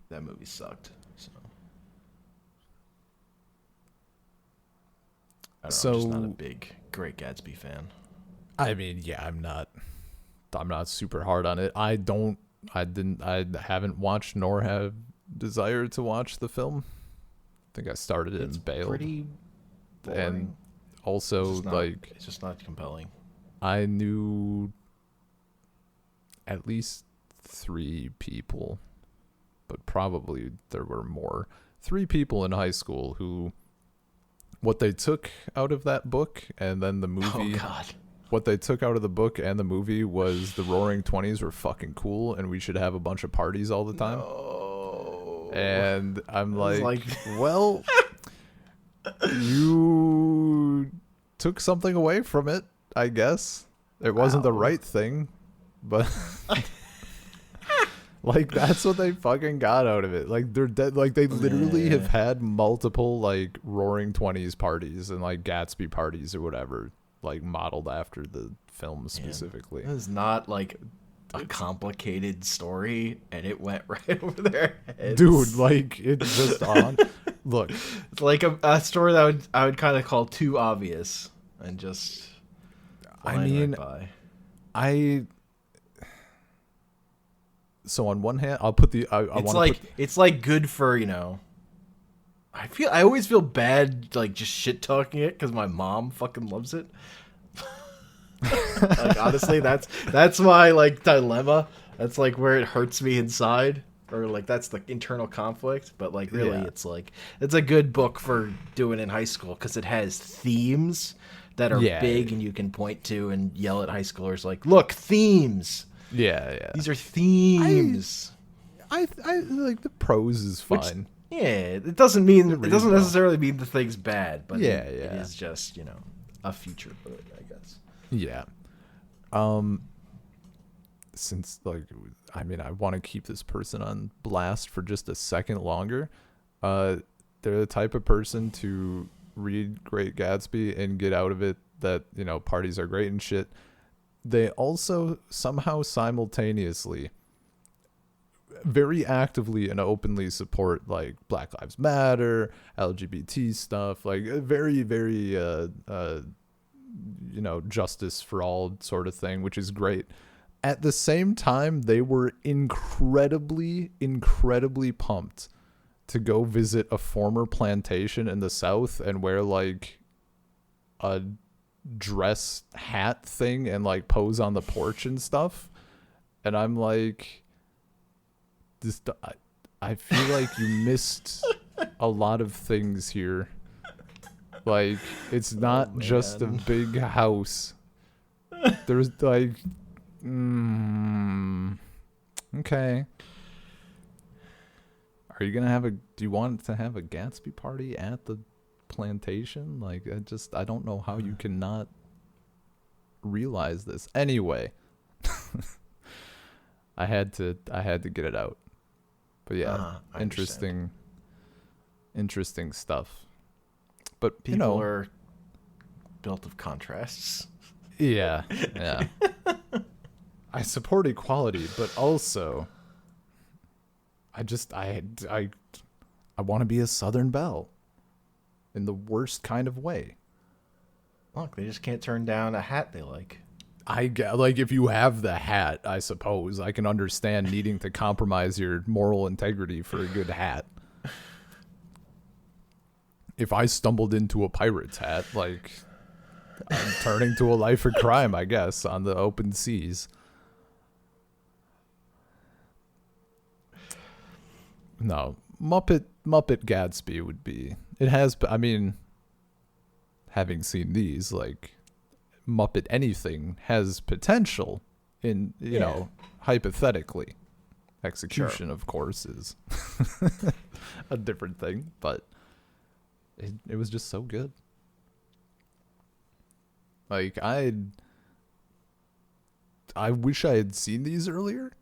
that movie sucked. So I don't know, I'm just not a big Great Gatsby fan. I mean, yeah, I'm not super hard on it. I haven't watched nor have desire to watch the film. I think I started it and bailed. Pretty boring. And also, it's just not compelling. I knew at least 3 people, but probably there were more. 3 people in high school who, what they took out of that book and then the movie. Oh God. What they took out of the book and the movie was the Roaring '20s were fucking cool and we should have a bunch of parties all the time. No. And I'm like, well, you took something away from it, I guess. It wasn't the right thing, but like that's what they fucking got out of it. Like they're dead. Like they literally have had multiple like Roaring '20s parties and like Gatsby parties or whatever, like modeled after the film specifically. It is not like a complicated story, and it went right over their heads. Dude, like it's just on. Look, it's like a story that I would kind of call too obvious and just. So on one hand, I'll put the. It's like good for, you know. I always feel bad like just shit talking it because my mom fucking loves it. Like honestly, that's my like dilemma. That's like where it hurts me inside, or like that's the internal conflict. But like really, it's like it's a good book for doing in high school because it has themes that are big and you can point to and yell at high schoolers like, "Look, themes." Yeah. These are themes. I like the prose is fine. It doesn't necessarily mean the thing's bad, but it is just, you know, a feature of it, I guess. Yeah. Since like I mean I want to keep this person on blast for just a second longer. They're the type of person to read Great Gatsby and get out of it that, you know, parties are great and shit. They also somehow simultaneously very actively and openly support like Black Lives Matter, LGBT stuff, like very, very, you know, justice for all sort of thing, which is great. At the same time, they were incredibly, incredibly pumped to go visit a former plantation in the South and wear like a dress hat thing and like pose on the porch and stuff. And I'm like, this. I feel like you missed a lot of things here. Like, it's not just a big house. There's like, okay. Are you gonna do you want to have a Gatsby party at the plantation? Like, I don't know how you cannot realize this. Anyway, I had to get it out. But yeah, interesting stuff. But people are built of contrasts. Yeah. I support equality, but also I want to be a Southern belle in the worst kind of way. Look, they just can't turn down a hat they like. Like, if you have the hat, I suppose I can understand needing to compromise your moral integrity for a good hat. If I stumbled into a pirate's hat, like, I'm turning to a life of crime, I guess, on the open seas. No, Muppet Gatsby would be. It has, I mean, having seen these, like, Muppet anything has potential in, you know, hypothetically. Execution, of course, is a different thing, but it was just so good. Like, I wish I had seen these earlier.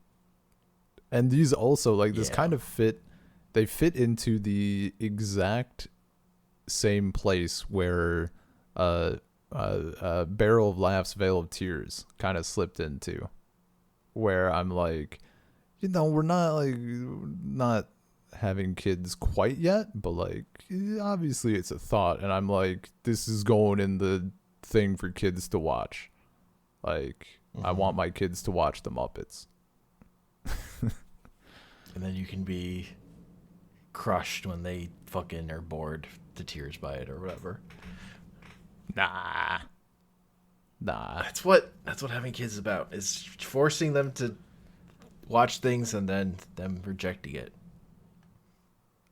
And these also, like, this kind of they fit into the exact same place where Barrel of Laughs, Veil of Tears kind of slipped into, where I'm like, you know, we're not having kids quite yet, but like, obviously it's a thought, and I'm like, this is going in the thing for kids to watch. Like, I want my kids to watch the Muppets. And then you can be crushed when they fucking are bored to tears by it or whatever. Nah. That's what having kids is about, is forcing them to watch things and then them rejecting it.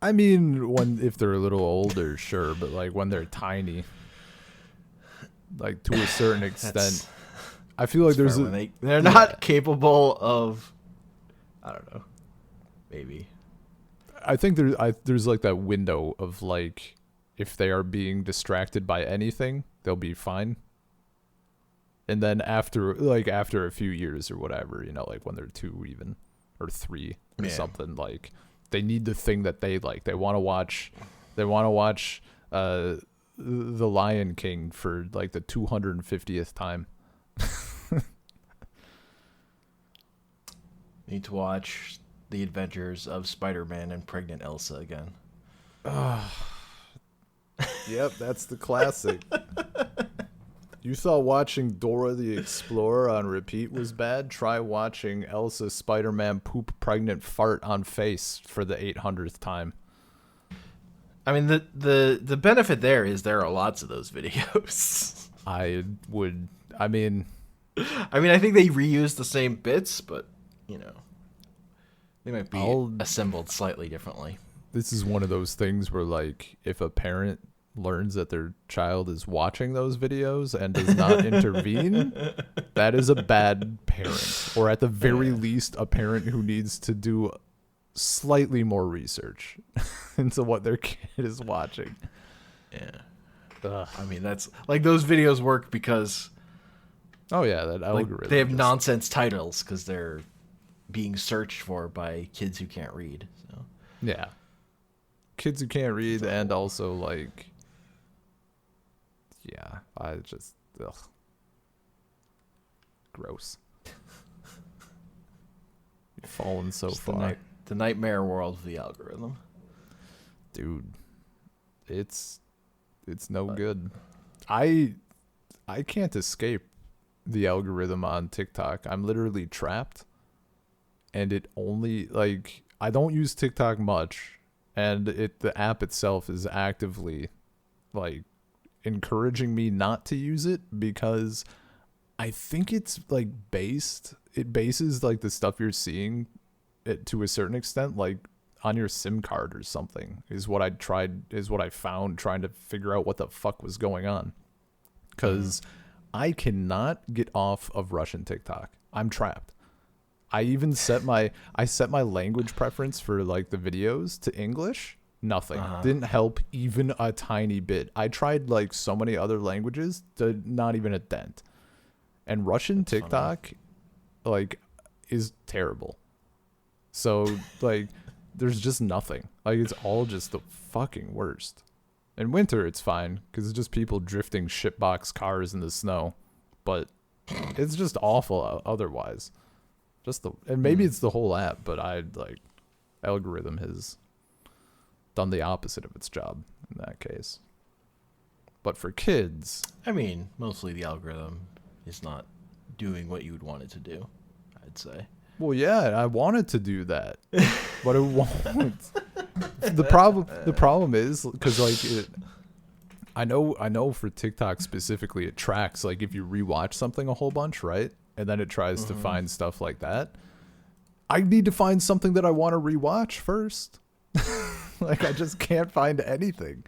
I mean, if they're a little older, sure, but like when they're tiny, like to a certain extent, I feel like they're not capable of, I don't know, maybe. I think there's like that window of like, if they are being distracted by anything, they'll be fine. And then after a few years or whatever, you know, like when they're 2 even, or 3 or something, like they need the thing that they like. They want to watch The Lion King for like the 250th time. Need to watch The Adventures of Spider-Man and Pregnant Elsa again. Yep, that's the classic. You thought watching Dora the Explorer on repeat was bad? Try watching Elsa Spider-Man poop pregnant fart on face for the 800th time. I mean, the benefit there is there are lots of those videos. I think they reuse the same bits, but, you know, they might be assembled slightly differently. This is one of those things where, like, if a parent learns that their child is watching those videos and does not intervene, that is a bad parent, or at the very least a parent who needs to do slightly more research into what their kid is watching. I mean, that's like, those videos work because that algorithm, they have nonsense titles because they're being searched for by kids who can't read. So kids who can't read, and also like, I just, gross. You've fallen so far. The nightmare world of the algorithm. Dude, it's no good. I can't escape the algorithm on TikTok. I'm literally trapped, and it only, like, I don't use TikTok much, and the app itself is actively, like, encouraging me not to use it because I think it's like it bases like the stuff you're seeing it to a certain extent, like on your SIM card or something is what I found trying to figure out what the fuck was going on. Cause I cannot get off of Russian TikTok. I'm trapped. I even set my language preference for like the videos to English. Nothing. Didn't help even a tiny bit. I tried like so many other languages, not even a dent. And Russian That's TikTok like is terrible. So like there's just nothing. Like it's all just the fucking worst. In winter it's fine cuz it's just people drifting shitbox cars in the snow. But it's just awful otherwise. And maybe it's the whole app, but algorithm has done the opposite of its job in that case. But for kids, I mean, mostly the algorithm is not doing what you would want it to do, I'd say. well, yeah, I wanted to do that, but it won't. The problem is because like I know for TikTok specifically, it tracks like if you rewatch something a whole bunch, right? And then it tries to find stuff like that. I need to find something that I want to rewatch first. Like I just can't find anything.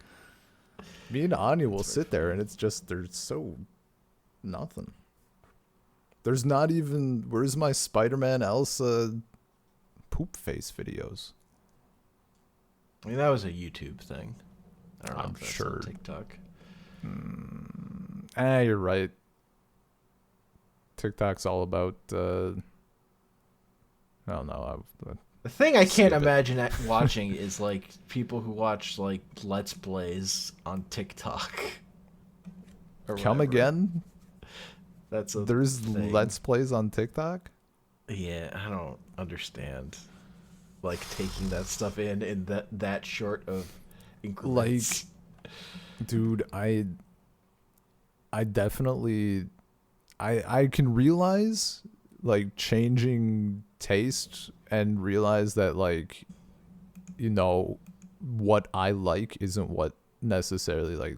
Me and Anya will sit there and it's just there's so nothing. There's not even where's my Spider-Man Elsa poop face videos? I mean, that was a YouTube thing. I don't know I'm if that's sure. on TikTok. You're right. TikTok's all about I don't know. The thing I can't Skip it. imagine watching is like people who watch like Let's Plays on TikTok. Or Come whatever. again? There's thing. Let's Plays on TikTok? Yeah, I don't understand. Like taking that stuff in that short of increments. Dude, I definitely I can realize like changing taste and realize that like you know what I like isn't what necessarily like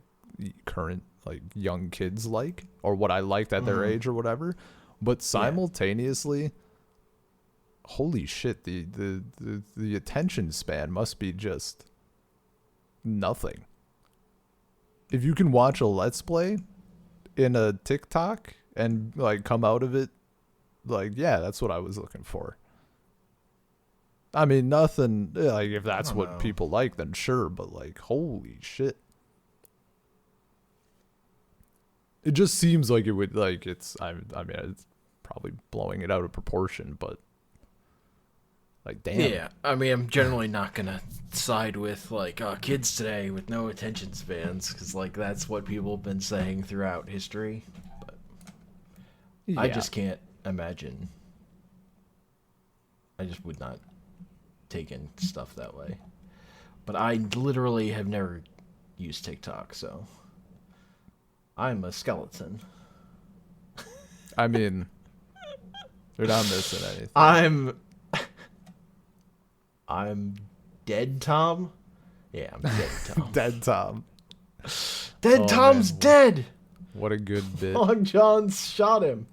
current like young kids like or what I liked at their age or whatever, but simultaneously holy shit, the attention span must be just nothing. If you can watch a Let's Play in a TikTok and like come out of it like, yeah, that's what I was looking for. I mean, nothing like if that's what people like, then sure, but like, holy shit. It just seems like it would like I mean, it's probably blowing it out of proportion, but like, damn. Yeah, I mean, I'm generally not gonna side with like kids today with no attention spans because like that's what people have been saying throughout history. But I just can't imagine. I just would not take in stuff that way. But I literally have never used TikTok, so I'm a skeleton. I mean, you're not missing anything. I'm dead Tom? Yeah, I'm dead Tom. Dead Tom. Dead Tom's dead! What a good bit. Long John shot him.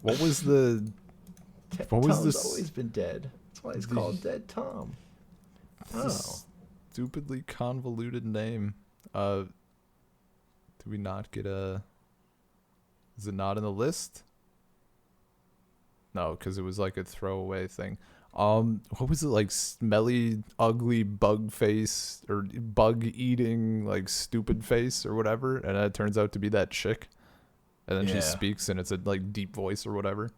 What was the... Tom's always been dead. That's why he's called Dead Tom. Stupidly convoluted name. Do we not get a... Is it not in the list? No, because it was like a throwaway thing. What was it, like smelly, ugly bug face or bug eating like stupid face or whatever, and it turns out to be that chick, and then she speaks and it's a like deep voice or whatever.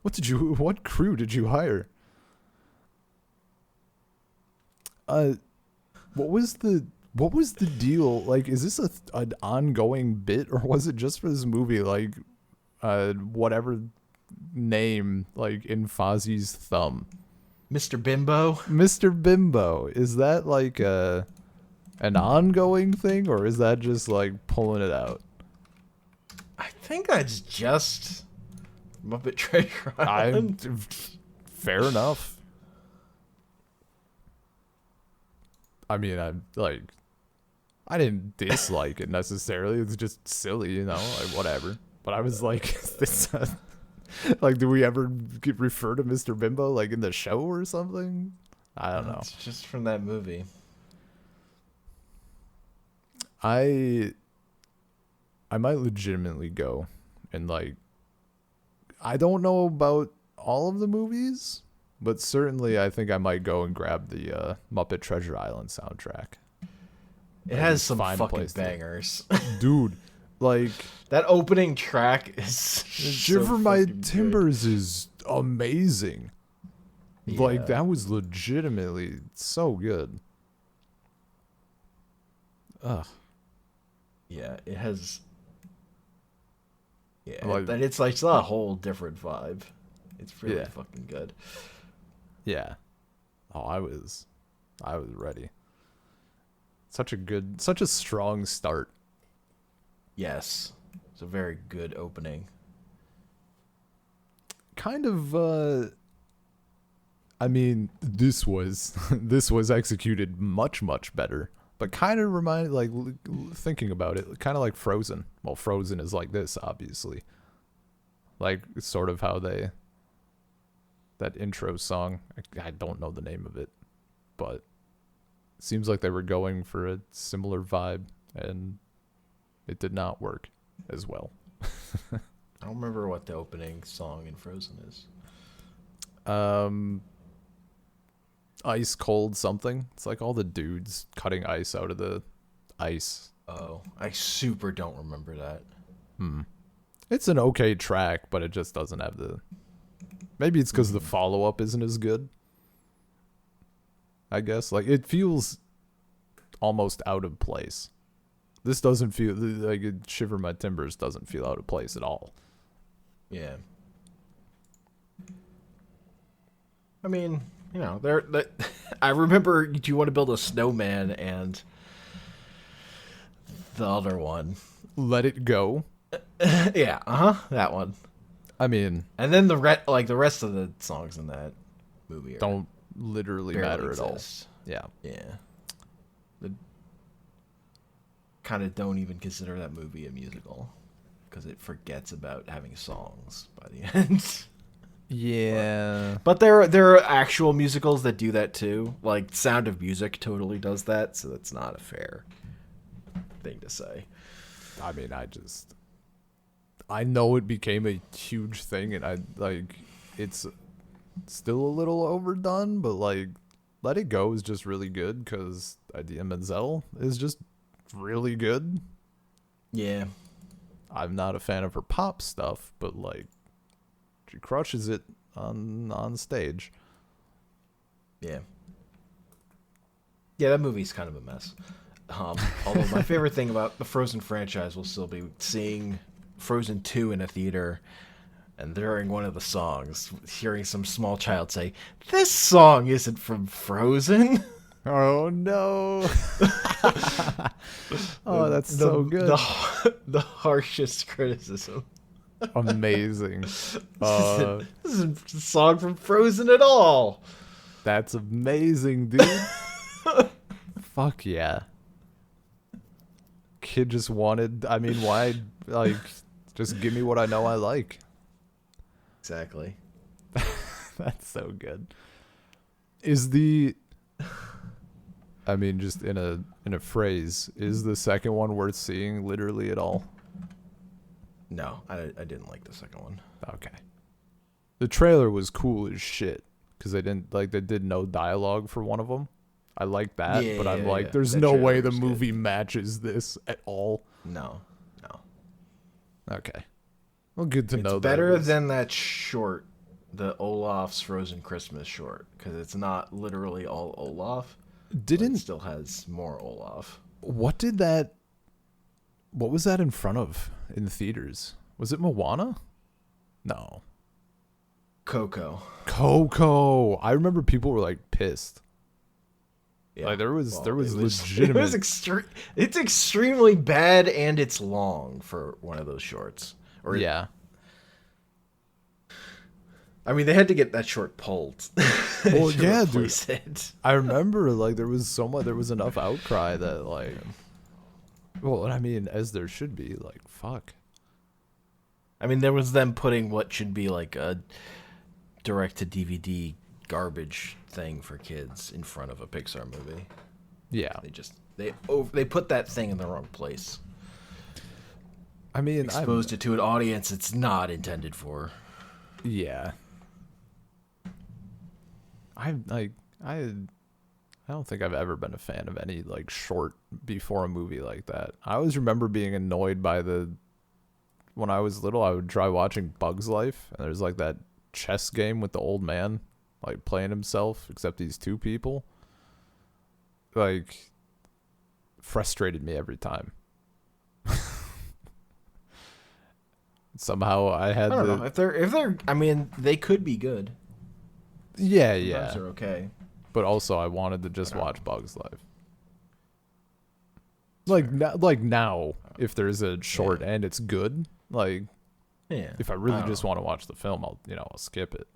What crew did you hire? What was the deal? Like, is this an ongoing bit or was it just for this movie? Like, whatever name like in Fozzie's thumb, Mr. Bimbo. Mr. Bimbo, is that like an ongoing thing or is that just like pulling it out? I think that's just Muppet Treasure Island. Fair enough. I mean, I'm like, I didn't dislike it necessarily. It's just silly, you know, like whatever. But I was like, is this like, do we ever refer to Mr. Bimbo like in the show or something? I don't know. It's just from that movie. I might legitimately go and like, I don't know about all of the movies, but certainly I think I might go and grab the Muppet Treasure Island soundtrack. It has some fucking bangers. Dude, like that opening track is Shiver My Timbers is amazing. Yeah. Like that was legitimately so good. Ugh. Yeah, it has. Yeah, Like- but it's a whole different vibe. It's really Yeah. fucking good. Yeah. Oh, I was ready. Such a strong start. Yes, it's a very good opening. Kind of I mean, this was executed much better, but kind of reminded, like thinking about it, kind of like Frozen. Well, Frozen is like this, obviously. Like sort of how that intro song, I don't know the name of it, but it seems like they were going for a similar vibe, and it did not work as well. I don't remember what the opening song in Frozen is. Ice cold something. It's like all the dudes cutting ice out of the ice. Oh, I super don't remember that. It's an okay track, but it just doesn't have the... Maybe it's because the follow-up isn't as good. I guess. Like, it feels almost out of place. This doesn't feel... Like, Shiver My Timbers doesn't feel out of place at all. Yeah. I mean, you know, I remember Do You Want to Build a Snowman and the other one. Let It Go. Yeah, that one. I mean... And then the rest of the songs in that movie don't literally matter at all. Yeah. Yeah. Kind of don't even consider that movie a musical because it forgets about having songs by the end. Yeah. But there are actual musicals that do that too. Like Sound of Music totally does that, so that's not a fair thing to say. I mean, I know it became a huge thing, and it's still a little overdone, but like, Let It Go is just really good because Idina Menzel is just really good. Yeah. I'm not a fan of her pop stuff, but like, she crushes it on stage. Yeah. Yeah, that movie's kind of a mess. Although my favorite thing about the Frozen franchise will still be seeing Frozen 2 in a theater, and during one of the songs, hearing some small child say, "This song isn't from Frozen." Oh no! Oh, that's so good. The harshest criticism. Amazing. This isn't a song from Frozen at all. That's amazing, dude. Fuck yeah. Kid just wanted, I mean, why, like, just give me what I know I like. Exactly. That's so good. Is the, I mean, just in a phrase, is the second one worth seeing literally at all? No, I didn't like the second one. Okay. The trailer was cool as shit because they did no dialogue for one of them. I like that, but I'm like, there's that no trailer way the was good. movie matches this at all. No. Okay. Well, good to know. It's better than that short, the Olaf's Frozen Christmas short, because it's not literally all Olaf. It still has more Olaf. What was that in front of in the theaters? Was it Moana? No. Coco. I remember people were like pissed. Yeah. Like there was legitimate. It's extremely bad, and it's long for one of those shorts. Yeah. I mean, they had to get that short pulled. Well, yeah, dude. It. I remember like there was enough outcry that like, Well, I mean, as there should be. Like, fuck. I mean, there was them putting what should be like a direct-to-DVD garbage thing for kids in front of a Pixar movie. Yeah. They put that thing in the wrong place. I mean, Exposed it to an audience it's not intended for. Yeah. I don't think I've ever been a fan of any like short before a movie like that. I always remember being annoyed by when I was little, I would try watching Bug's Life, and there's like that chess game with the old man like playing himself, except he's two people. Like, frustrated me every time. Somehow I had I don't know if they're. I mean, they could be good. Yeah, Sometimes yeah. they're okay. But also, I wanted to just watch Bug's Life. Like now, if there's a short and it's good, like, if I really just want to watch the film, I'll skip it.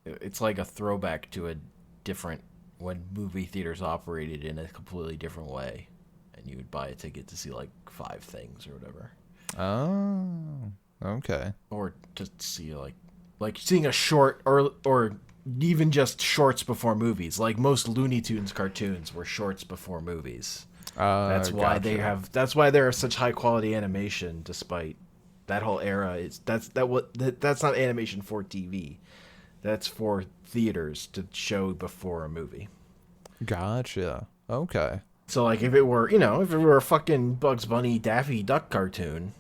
It's like a throwback to a different when movie theaters operated in a completely different way, and you would buy a ticket to see like 5 things or whatever. Oh, okay. Or to see like seeing a short or even just shorts before movies. Like most Looney Tunes cartoons were shorts before movies. That's why that's why there are such high quality animation, despite that whole era. That's not animation for TV. That's for theaters to show before a movie. Gotcha. Okay. So like if it were a fucking Bugs Bunny Daffy Duck cartoon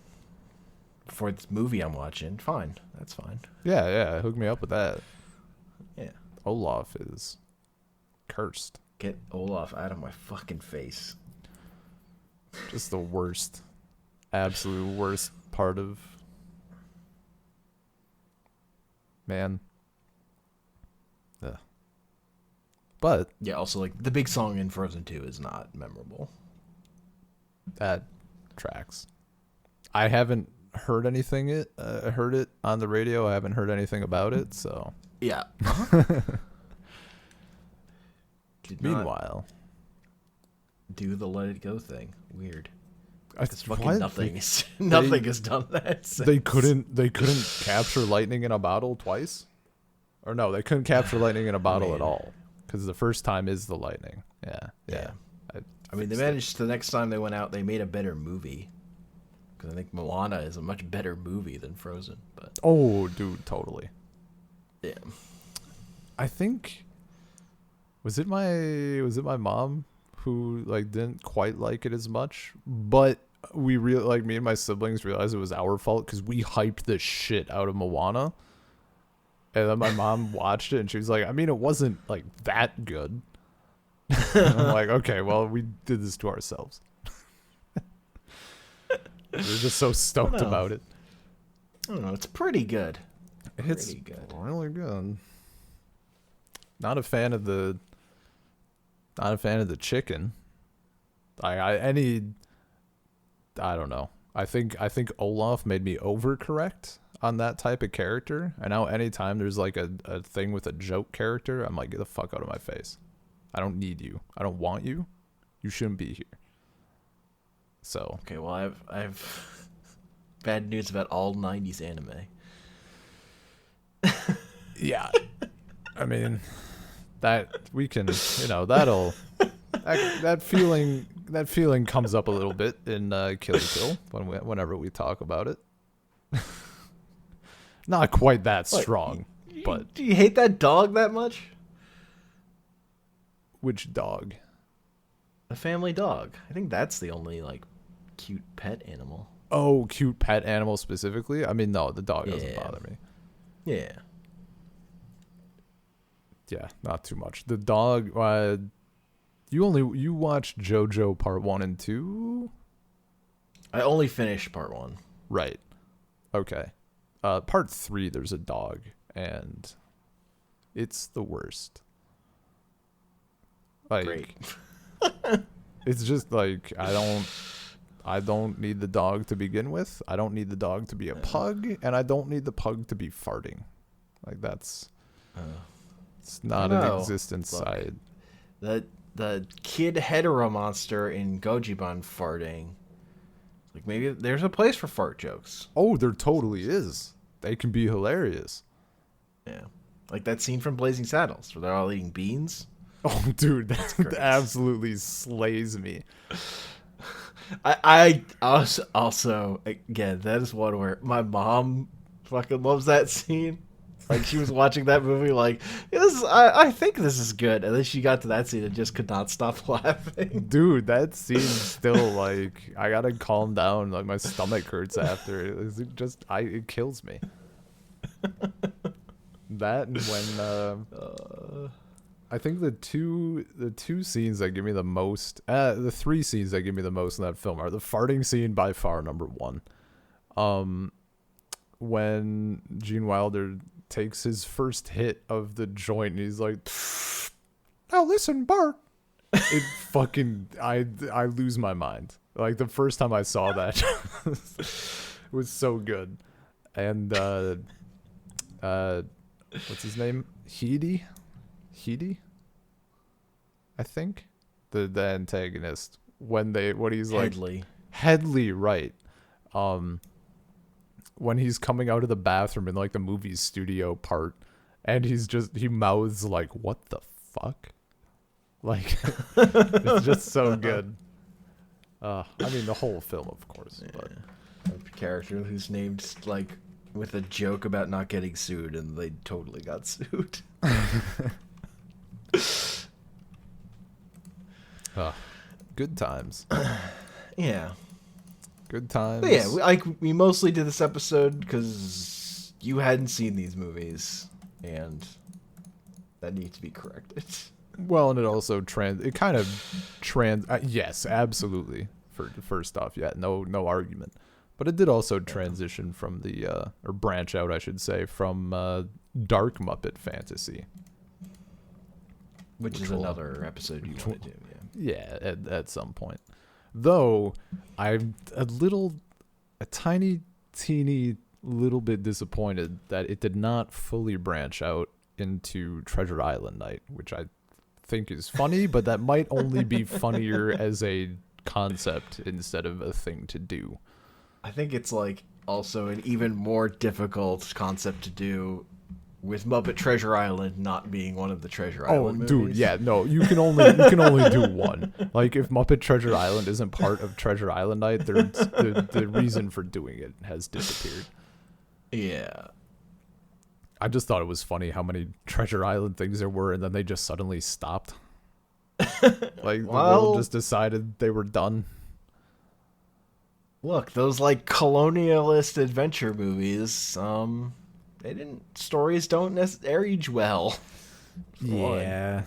for this movie I'm watching, fine. That's fine. Yeah, hook me up with that. Yeah. Olaf is cursed. Get Olaf out of my fucking face. Just the worst. Absolute worst part of man. Ugh. But yeah, also like the big song in Frozen 2 is not memorable. That tracks. I haven't heard anything. Heard it on the radio. I haven't heard anything about it. So yeah. Meanwhile, do the Let It Go thing. Weird. Nothing has done that. Since. They couldn't capture lightning in a bottle twice, or no, they couldn't capture lightning in a bottle at all because the first time is the lightning. Yeah. I mean, they managed. The next time they went out, they made a better movie. Because I think Moana is a much better movie than Frozen. But oh, dude, totally. Yeah. I think was it my mom who like didn't quite like it as much, but me and my siblings realized it was our fault because we hyped the shit out of Moana, and then my mom watched it and she was like, I mean, it wasn't like that good. And I'm like, okay, well, we did this to ourselves. We're just so stoked about it. I don't know. It's pretty good. It's really good. Not a fan of the chicken. I don't know. I think Olaf made me overcorrect on that type of character. And now anytime there's like a thing with a joke character, I'm like, get the fuck out of my face. I don't need you. I don't want you. You shouldn't be here. So okay, well I've bad news about all 90s anime. Yeah. I mean, that we can, that feeling comes up a little bit in Kill la Kill whenever we talk about it. Not quite that strong, but do you hate that dog that much? Which dog? The family dog. I think that's the only like cute pet animal. Oh, cute pet animal specifically? I mean, no, the dog doesn't bother me. Yeah. Yeah, not too much. The dog, you watched JoJo Part 1 and 2? I only finished Part 1. Right. Okay. Part 3, there's a dog, and it's the worst. Like, great. It's just like, I don't need the dog to begin with. I don't need the dog to be a pug, and I don't need the pug to be farting. Like, that's... It's not an existence side. The kid hetero monster in Gojiban farting Like maybe there's a place for fart jokes. Oh, there totally is. They can be hilarious. Yeah. Like that scene from Blazing Saddles where they're all eating beans. Oh, dude, that great. absolutely slays me. I also again, that is one where my mom fucking loves that scene. Like she was watching that movie like, I think this is good. And then she got to that scene and just could not stop laughing. Dude, that scene's still like, I gotta calm down. Like my stomach hurts after it. It kills me. That and when I think the two scenes that give me the most, the three scenes that give me the most in that film are the farting scene by far number one. When Gene Wilder takes his first hit of the joint and he's like, now listen, Bart. It fucking, I lose my mind. Like the first time I saw that it was so good. And what's his name? Heedy, I think, the antagonist. When he's like Headley, right? When he's coming out of the bathroom in like the movie studio part, and he mouths like, "What the fuck?" Like it's just so good. I mean the whole film, of course, but a character who's named like with a joke about not getting sued, and they totally got sued. Good times. Yeah. Good times. But yeah, we mostly did this episode because you hadn't seen these movies, and that needs to be corrected. Well, and it also yes, absolutely. First off, yeah, no argument. But it did also transition from or branch out, I should say, from dark Muppet fantasy. Which is another episode you want to do, yeah. Yeah, at some point. Though I'm a tiny, teeny little bit disappointed that it did not fully branch out into Treasure Island Night, which I think is funny, but that might only be funnier as a concept instead of a thing to do. I think it's like also an even more difficult concept to do with Muppet Treasure Island not being one of the Treasure Island movies. Dude, yeah, no, you can only do one. Like if Muppet Treasure Island isn't part of Treasure Island Night, the reason for doing it has disappeared. Yeah. I just thought it was funny how many Treasure Island things there were, and then they just suddenly stopped. Like the world just decided they were done. Look, those like colonialist adventure movies, stories don't necessarily age well. Yeah.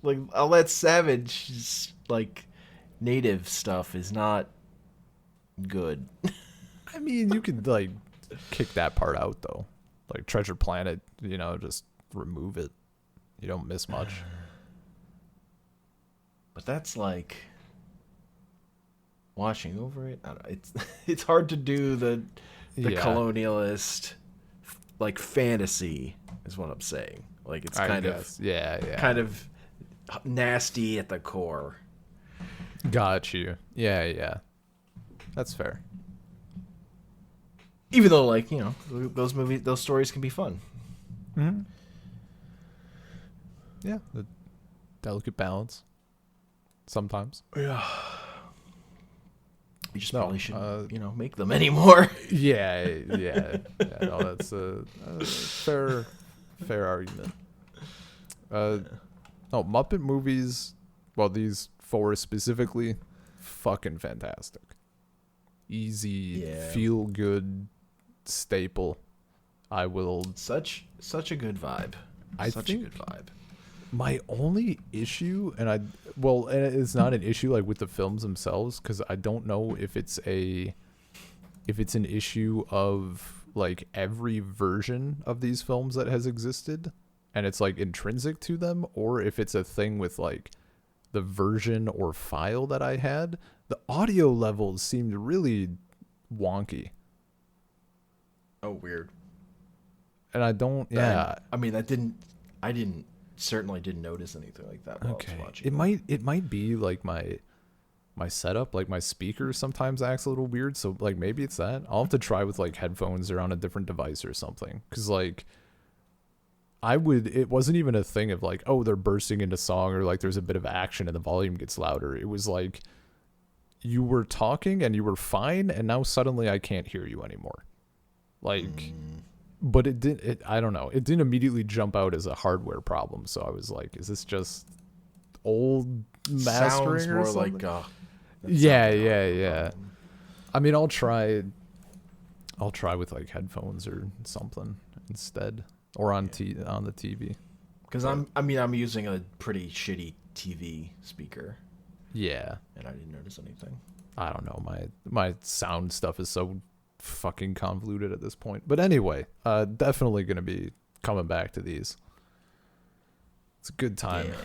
Like all that savage like native stuff is not good. I mean, you could like kick that part out though. Like Treasure Planet, just remove it. You don't miss much. But that's like watching over it. I don't know, it's hard to do the colonialist like fantasy is what I'm saying. Like it's kind of nasty at the core. Got you. Yeah. That's fair. Even though those stories can be fun. Mm-hmm. Yeah, the delicate balance. Sometimes. Yeah. We just probably shouldn't, make them anymore. Yeah. No, that's a fair argument. Muppet movies, well, these four specifically, fucking fantastic. Easy, feel good staple. I will. Such a good vibe. Such a good vibe. My only issue, and it's not an issue like with the films themselves, because I don't know if it's an issue of like every version of these films that has existed, and it's like intrinsic to them, or if it's a thing with like the version or file that I had. The audio levels seemed really wonky. Oh, weird. And I don't. Yeah. I mean, I certainly didn't notice anything like that while I was watching. It might be like my setup, like my speaker sometimes acts a little weird, so like maybe it's that. I'll have to try with like headphones or on a different device or something, because like it wasn't even a thing of like, oh, they're bursting into song or like there's a bit of action and the volume gets louder. It was like you were talking and you were fine, and now suddenly I can't hear you anymore. Like, but I don't know. It didn't immediately jump out as a hardware problem. So I was like, is this just old mastering Sounds or more something? like Yeah. I mean, I'll try with like headphones or something instead, or on the TV. Because I'm using a pretty shitty TV speaker. Yeah. And I didn't notice anything. I don't know. My sound stuff is so fucking convoluted at this point. But anyway, definitely gonna be coming back to these. It's a good time. Yeah.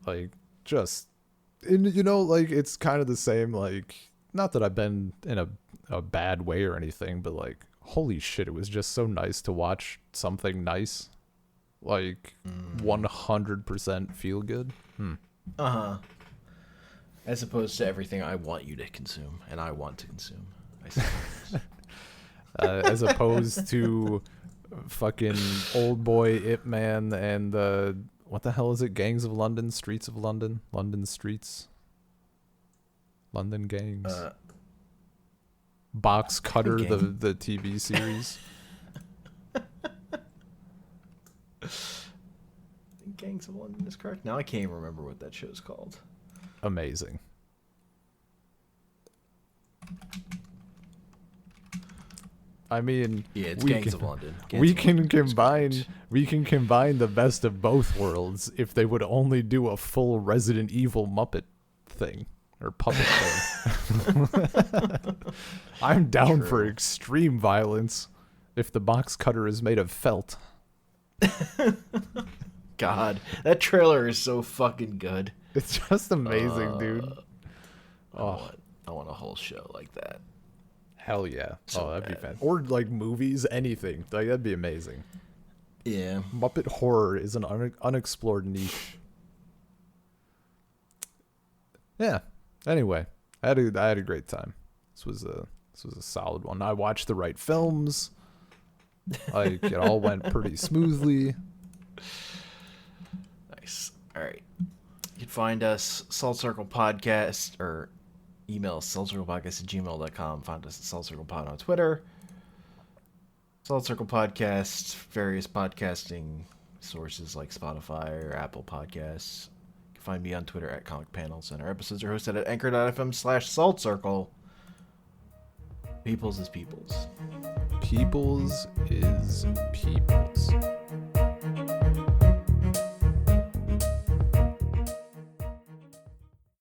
Like, just, and you know, like, it's kind of the same, like, not that I've been in a bad way or anything, but like, holy shit, it was just so nice to watch something nice. Like, 100% feel good. Uh-huh. As opposed to everything I want you to consume, and I want to consume. I suppose. As opposed to fucking Old Boy, Ip Man, and what the hell is it? Gangs of London, Streets of London, London Streets, London Gangs, Box Cutter, the TV series. Gangs of London is correct. Now I can't even remember what that show's called. Amazing. I mean, yeah, it's Gangs of London. We can combine the best of both worlds if they would only do a full Resident Evil Muppet thing or puppet thing. I'm down for extreme violence if the box cutter is made of felt. God, that trailer is so fucking good. It's just amazing, dude. I want a whole show like that. Hell yeah. So that'd be bad. fun. Or like movies, anything. Like, that'd be amazing. Yeah. Muppet horror is an unexplored niche. Yeah. Anyway, I had a great time. This was a solid one. I watched the right films. Like, it all went pretty smoothly. Nice. All right. You can find us Salt Circle Podcast, or email us saltcirclepodcast@gmail.com. Find us at Salt Circle Pod on Twitter. Salt Circle Podcast, various podcasting sources like Spotify or Apple Podcasts. You can find me on Twitter at Comic Panels, and our episodes are hosted at anchor.fm/saltcircle. Peoples is peoples. Peoples is peoples.